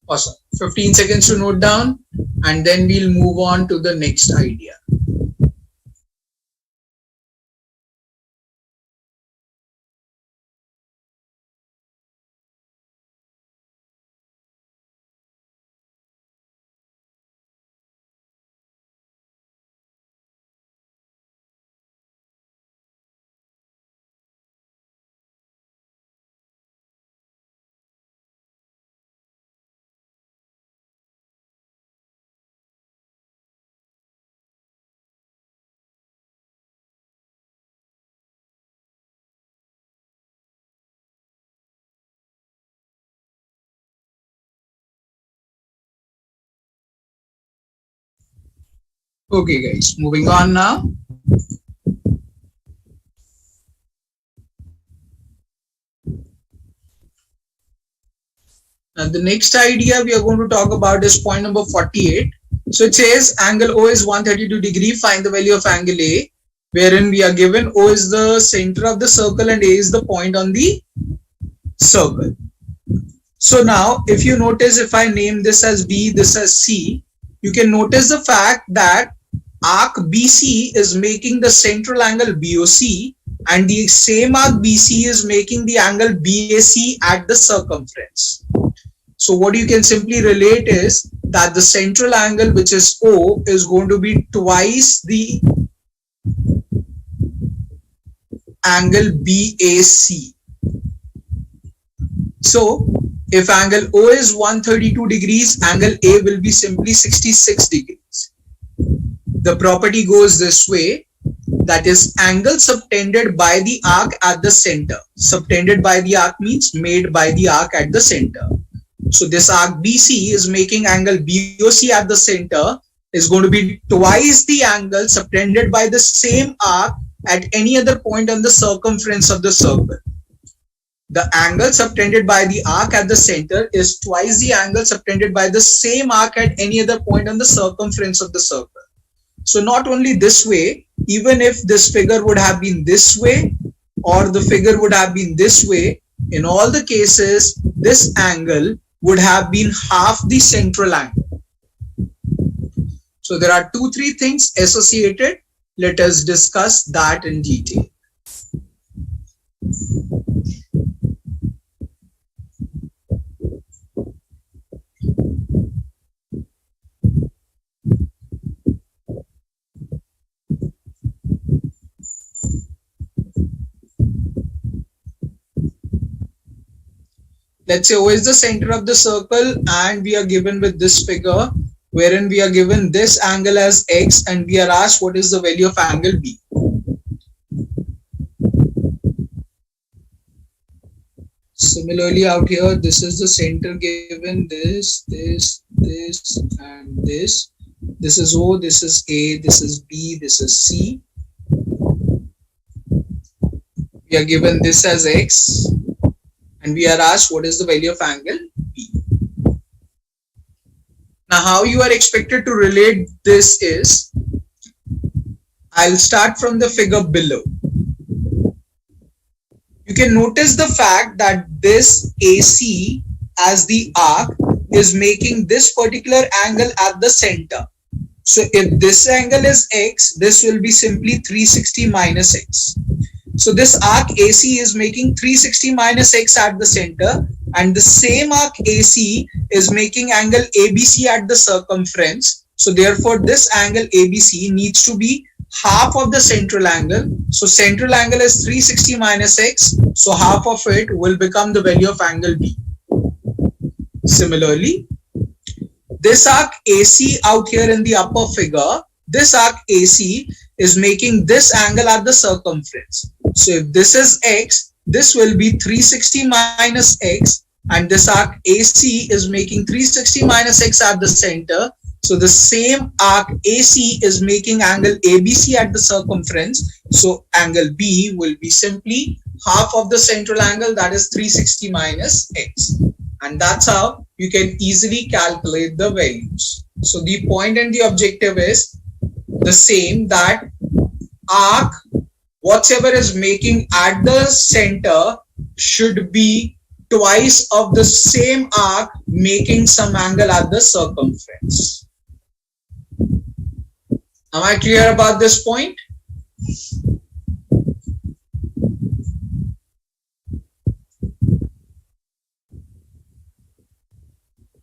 Awesome. 15 seconds to note down, and then we'll move on to the next idea. Okay guys, moving on now. Now the next idea we are going to talk about is point number 48. So it says angle O is 132 degree, find the value of angle A, wherein we are given O is the center of the circle and A is the point on the circle. So now if you notice, if I name this as B, this as C, you can notice the fact that arc BC is making the central angle BOC, and the same arc BC is making the angle BAC at the circumference. So what you can simply relate is that the central angle, which is O, is going to be twice the angle BAC. So if angle O is 132 degrees, angle A will be simply 66 degrees. The property goes this way, that is angle subtended by the arc at the center. Subtended by the arc means made by the arc at the center. So this arc BC is making angle BOC at the center is going to be twice the angle subtended by the same arc at any other point on the circumference of the circle. The angle subtended by the arc at the center is twice the angle subtended by the same arc at any other point on the circumference of the circle. So not only this way, even if this figure would have been this way or the figure would have been this way, in all the cases, this angle would have been half the central angle. So there are 2-3 things associated. Let us discuss that in detail. Let's say O is the center of the circle and we are given with this figure wherein we are given this angle as X and we are asked what is the value of angle B. Similarly out here, this is the center given, this and this. This is O, this is A, this is B, this is C. We are given this as X. And we are asked what is the value of angle B. Now how you are expected to relate this is, I'll start from the figure below. You can notice the fact that this AC as the arc is making this particular angle at the center. So if this angle is X, this will be simply 360 minus X. So this arc AC is making 360 minus x at the center, and the same arc AC is making angle ABC at the circumference. So therefore this angle ABC needs to be half of the central angle. So central angle is 360 minus x. So half of it will become the value of angle B. Similarly, this arc AC out here in the upper figure, this arc AC is making this angle at the circumference. So if this is x, this will be 360 minus x, and this arc AC is making 360 minus x at the center. So the same arc AC is making angle ABC at the circumference. So angle B will be simply half of the central angle, that is 360 minus x. And that's how you can easily calculate the values. So the point and the objective is the same, that arc whatever is making at the center should be twice of the same arc making some angle at the circumference. Am I clear about this point?